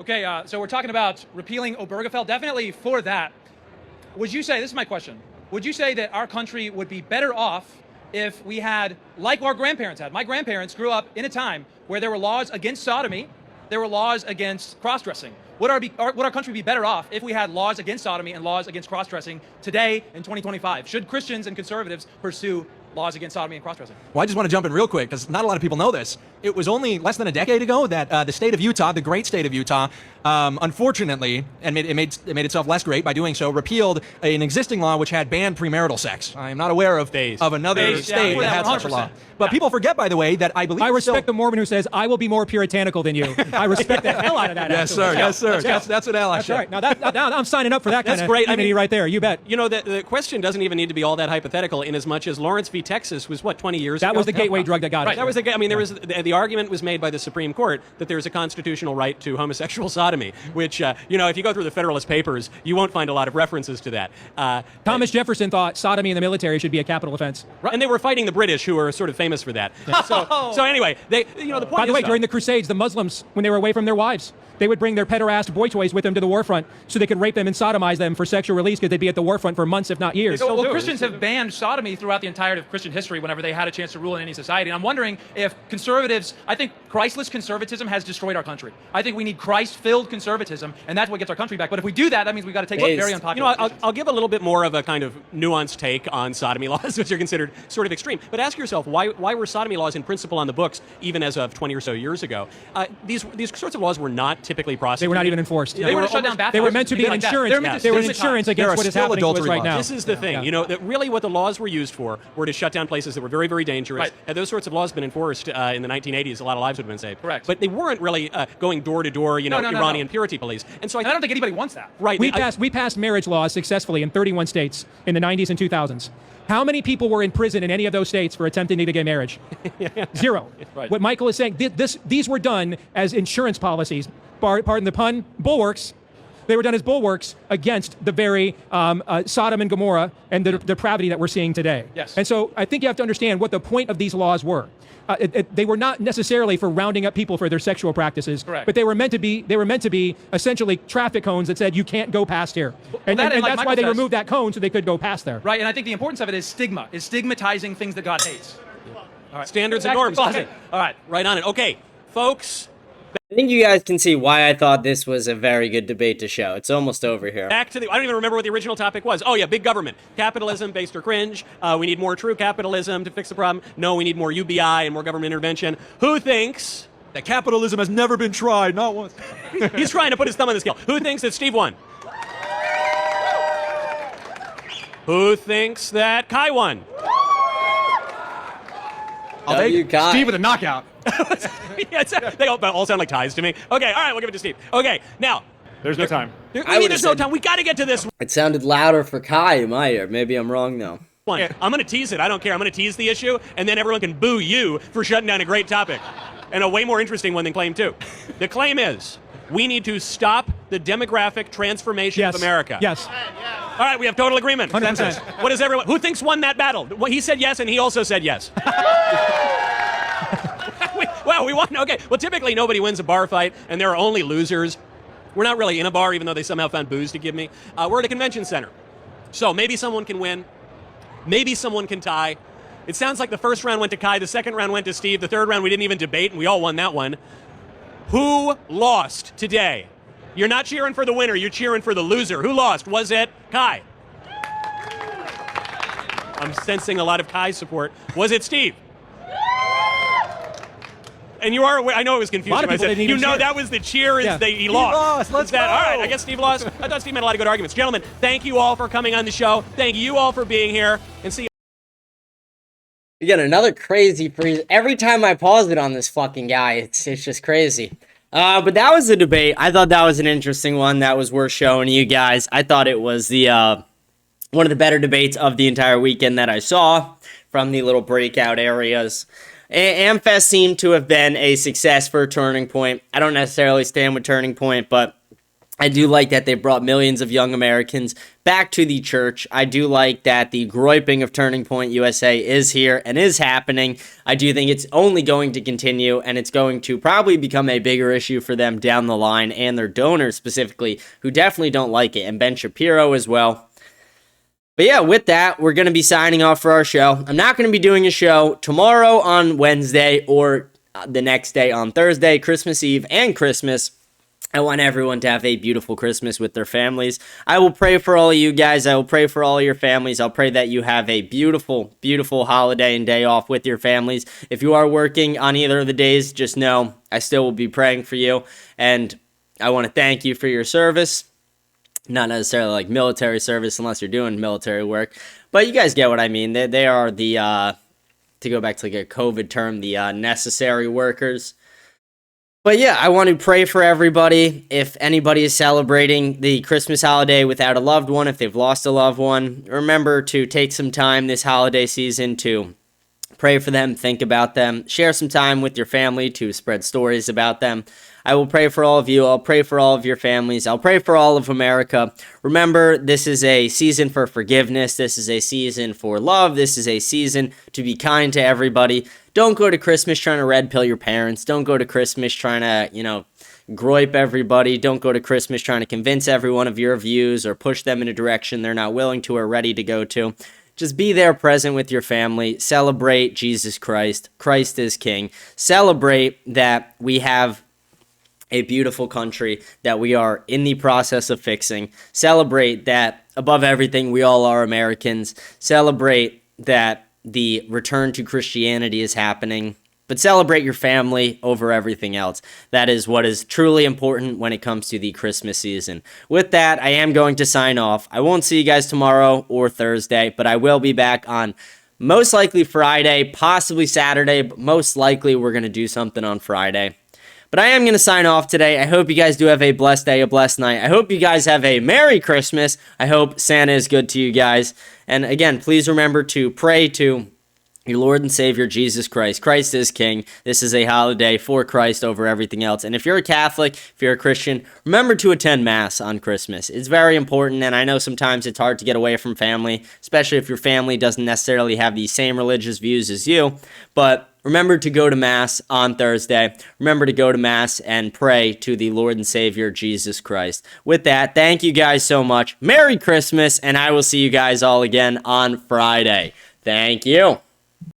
Okay, so we're talking about repealing Obergefell. Definitely for that. Would you say, this is my question, would you say that our country would be better off if we had, like our grandparents had? My grandparents grew up in a time where there were laws against sodomy, there were laws against cross-dressing. Would our country be better off if we had laws against sodomy and laws against cross-dressing today in 2025? Should Christians and conservatives pursue laws against sodomy and cross-dressing? Well, I just want to jump in real quick because not a lot of people know this. It was only less than a decade ago that the state of Utah, the great state of Utah, unfortunately, and it made itself less great by doing so, repealed an existing law which had banned premarital sex. I am not aware of another state that had such a law. But people forget, by the way, that I believe I respect the Mormon who says, I will be more puritanical than you. I respect the hell out of that. Yes, actually. sir. Yes, sir. That's an ally. That's right. Now I'm signing up for that kind of great. unity right there. You bet. You know, the question doesn't even need to be all that hypothetical in as much as Lawrence v. Texas was, 20 years ago? That was the gateway drug that got right, us. That was there was the argument was made by the Supreme Court that there's a constitutional right to homosexual sodomy, which, if you go through the Federalist Papers, you won't find a lot of references to that. Thomas Jefferson thought sodomy in the military should be a capital offense. Right. And they were fighting the British, who are sort of famous for that. So anyway, the point By the way, is, during the Crusades, the Muslims, when they were away from their wives, they would bring their pederast boy toys with them to the war front so they could rape them and sodomize them for sexual release because they'd be at the war front for months, if not years. So, Christians have banned sodomy throughout the entirety of Christian history whenever they had a chance to rule in any society. And I'm wondering if conservatives, I think Christless conservatism has destroyed our country. I think we need Christ-filled conservatism, and that's what gets our country back. But if we do that, that means we've got to take some very unpopular decisions. I'll give a little bit more of a kind of nuanced take on sodomy laws, which are considered sort of extreme. But ask yourself, why were sodomy laws in principle on the books even as of 20 or so years ago? These sorts of laws were not typically prosecuted. They were not even enforced. They were shut down They were meant to be an insurance. They were an insurance against what is happening to us right now. This is the thing. That really what the laws were used for were to shut down places that were very, very dangerous. Right. Had those sorts of laws been enforced in the 1980s, a lot of lives would have been saved. Correct. But they weren't really going door to door, Iranian purity police. And so I don't think anybody wants that. Right. We passed marriage laws successfully in 31 states in the 90s and 2000s. How many people were in prison in any of those states for attempting to get gay marriage? Zero. Right. What Michael is saying, these were done as insurance policies. Pardon the pun, bulwarks. They were done as bulwarks against the very Sodom and Gomorrah and the depravity that we're seeing today. Yes. And so I think you have to understand what the point of these laws were. They were not necessarily for rounding up people for their sexual practices, Correct. but they were meant to be essentially traffic cones that said you can't go past here. And like that's Michael why they says, removed that cone so they could go past there. Right, and I think the importance of it is stigmatizing things that God hates. All right. Standards and norms. Okay. All right. Right on it. Okay, folks. I think you guys can see why I thought this was a very good debate to show. It's almost over here. Back to I don't even remember what the original topic was. Oh, yeah, big government. Capitalism, based or cringe. We need more true capitalism to fix the problem. No, we need more UBI and more government intervention. Who thinks that capitalism has never been tried, not once? He's trying to put his thumb on the scale. Who thinks that Steve won? Who thinks that Kai won? I'll take Steve with a knockout. They all sound like ties to me. Okay, all right, we'll give it to Steve. Okay, now. There's no time. There's no time. We got to get to this. It sounded louder for Kai in my ear. Maybe I'm wrong, though. I'm going to tease it. I don't care. I'm going to tease the issue, and then everyone can boo you for shutting down a great topic. And a way more interesting one than claim two. The claim is we need to stop the demographic transformation of America. Yes. All right, we have total agreement. 100%. What is everyone? Who thinks won that battle? Well, he said yes, and he also said yes. We won. Okay. Well, typically nobody wins a bar fight, and there are only losers. We're not really in a bar, even though they somehow found booze to give me. We're at a convention center. So maybe someone can win. Maybe someone can tie. It sounds like the first round went to Kai, the second round went to Steve, the third round we didn't even debate, and we all won that one. Who lost today? You're not cheering for the winner, you're cheering for the loser. Who lost? Was it Kai? I'm sensing a lot of Kai support. Was it Steve? And you are aware, I know it was confusing. I said, that was the cheer is he lost. Let's go. All right, I guess Steve lost. I thought Steve had a lot of good arguments. Gentlemen, thank you all for coming on the show. Thank you all for being here. And see you. Again, another crazy freeze. Every time I pause it on this fucking guy, it's just crazy. But that was the debate. I thought that was an interesting one. That was worth showing you guys. I thought it was the one of the better debates of the entire weekend that I saw from the little breakout areas. AmFest seemed to have been a success for Turning Point. I don't necessarily stand with Turning Point, but I do like that they brought millions of young Americans back to the church. I do like that the groyping of Turning Point USA is here and is happening. I do think it's only going to continue, and it's going to probably become a bigger issue for them down the line, and their donors specifically, who definitely don't like it, and Ben Shapiro as well. But yeah, with that, we're going to be signing off for our show. I'm not going to be doing a show tomorrow on Wednesday or the next day on Thursday, Christmas Eve and Christmas. I want everyone to have a beautiful Christmas with their families. I will pray for all of you guys. I will pray for all your families. I'll pray that you have a beautiful, beautiful holiday and day off with your families. If you are working on either of the days, just know I still will be praying for you. And I want to thank you for your service. Not necessarily like military service unless you're doing military work. But you guys get what I mean. They are the, to go back to like a COVID term, the necessary workers. But yeah, I want to pray for everybody. If anybody is celebrating the Christmas holiday without a loved one, if they've lost a loved one, remember to take some time this holiday season to pray for them, think about them, share some time with your family to spread stories about them. I will pray for all of you. I'll pray for all of your families. I'll pray for all of America. Remember, this is a season for forgiveness. This is a season for love. This is a season to be kind to everybody. Don't go to Christmas trying to red pill your parents. Don't go to Christmas trying to, groip everybody. Don't go to Christmas trying to convince everyone of your views or push them in a direction they're not willing to or ready to go to. Just be there present with your family. Celebrate Jesus Christ. Christ is King. Celebrate that we have a beautiful country that we are in the process of fixing. Celebrate that, above everything, we all are Americans. Celebrate that the return to Christianity is happening. But celebrate your family over everything else. That is what is truly important when it comes to the Christmas season. With that, I am going to sign off. I won't see you guys tomorrow or Thursday, but I will be back on most likely Friday, possibly Saturday, but most likely we're going to do something on Friday. But I am going to sign off today. I hope you guys do have a blessed day, a blessed night. I hope you guys have a Merry Christmas. I hope Santa is good to you guys. And again, please remember to pray to your Lord and Savior, Jesus Christ. Christ is King. This is a holiday for Christ over everything else. And if you're a Catholic, if you're a Christian, remember to attend Mass on Christmas. It's very important, and I know sometimes it's hard to get away from family, especially if your family doesn't necessarily have the same religious views as you. But remember to go to Mass on Thursday. Remember to go to Mass and pray to the Lord and Savior, Jesus Christ. With that, thank you guys so much. Merry Christmas, and I will see you guys all again on Friday. Thank you.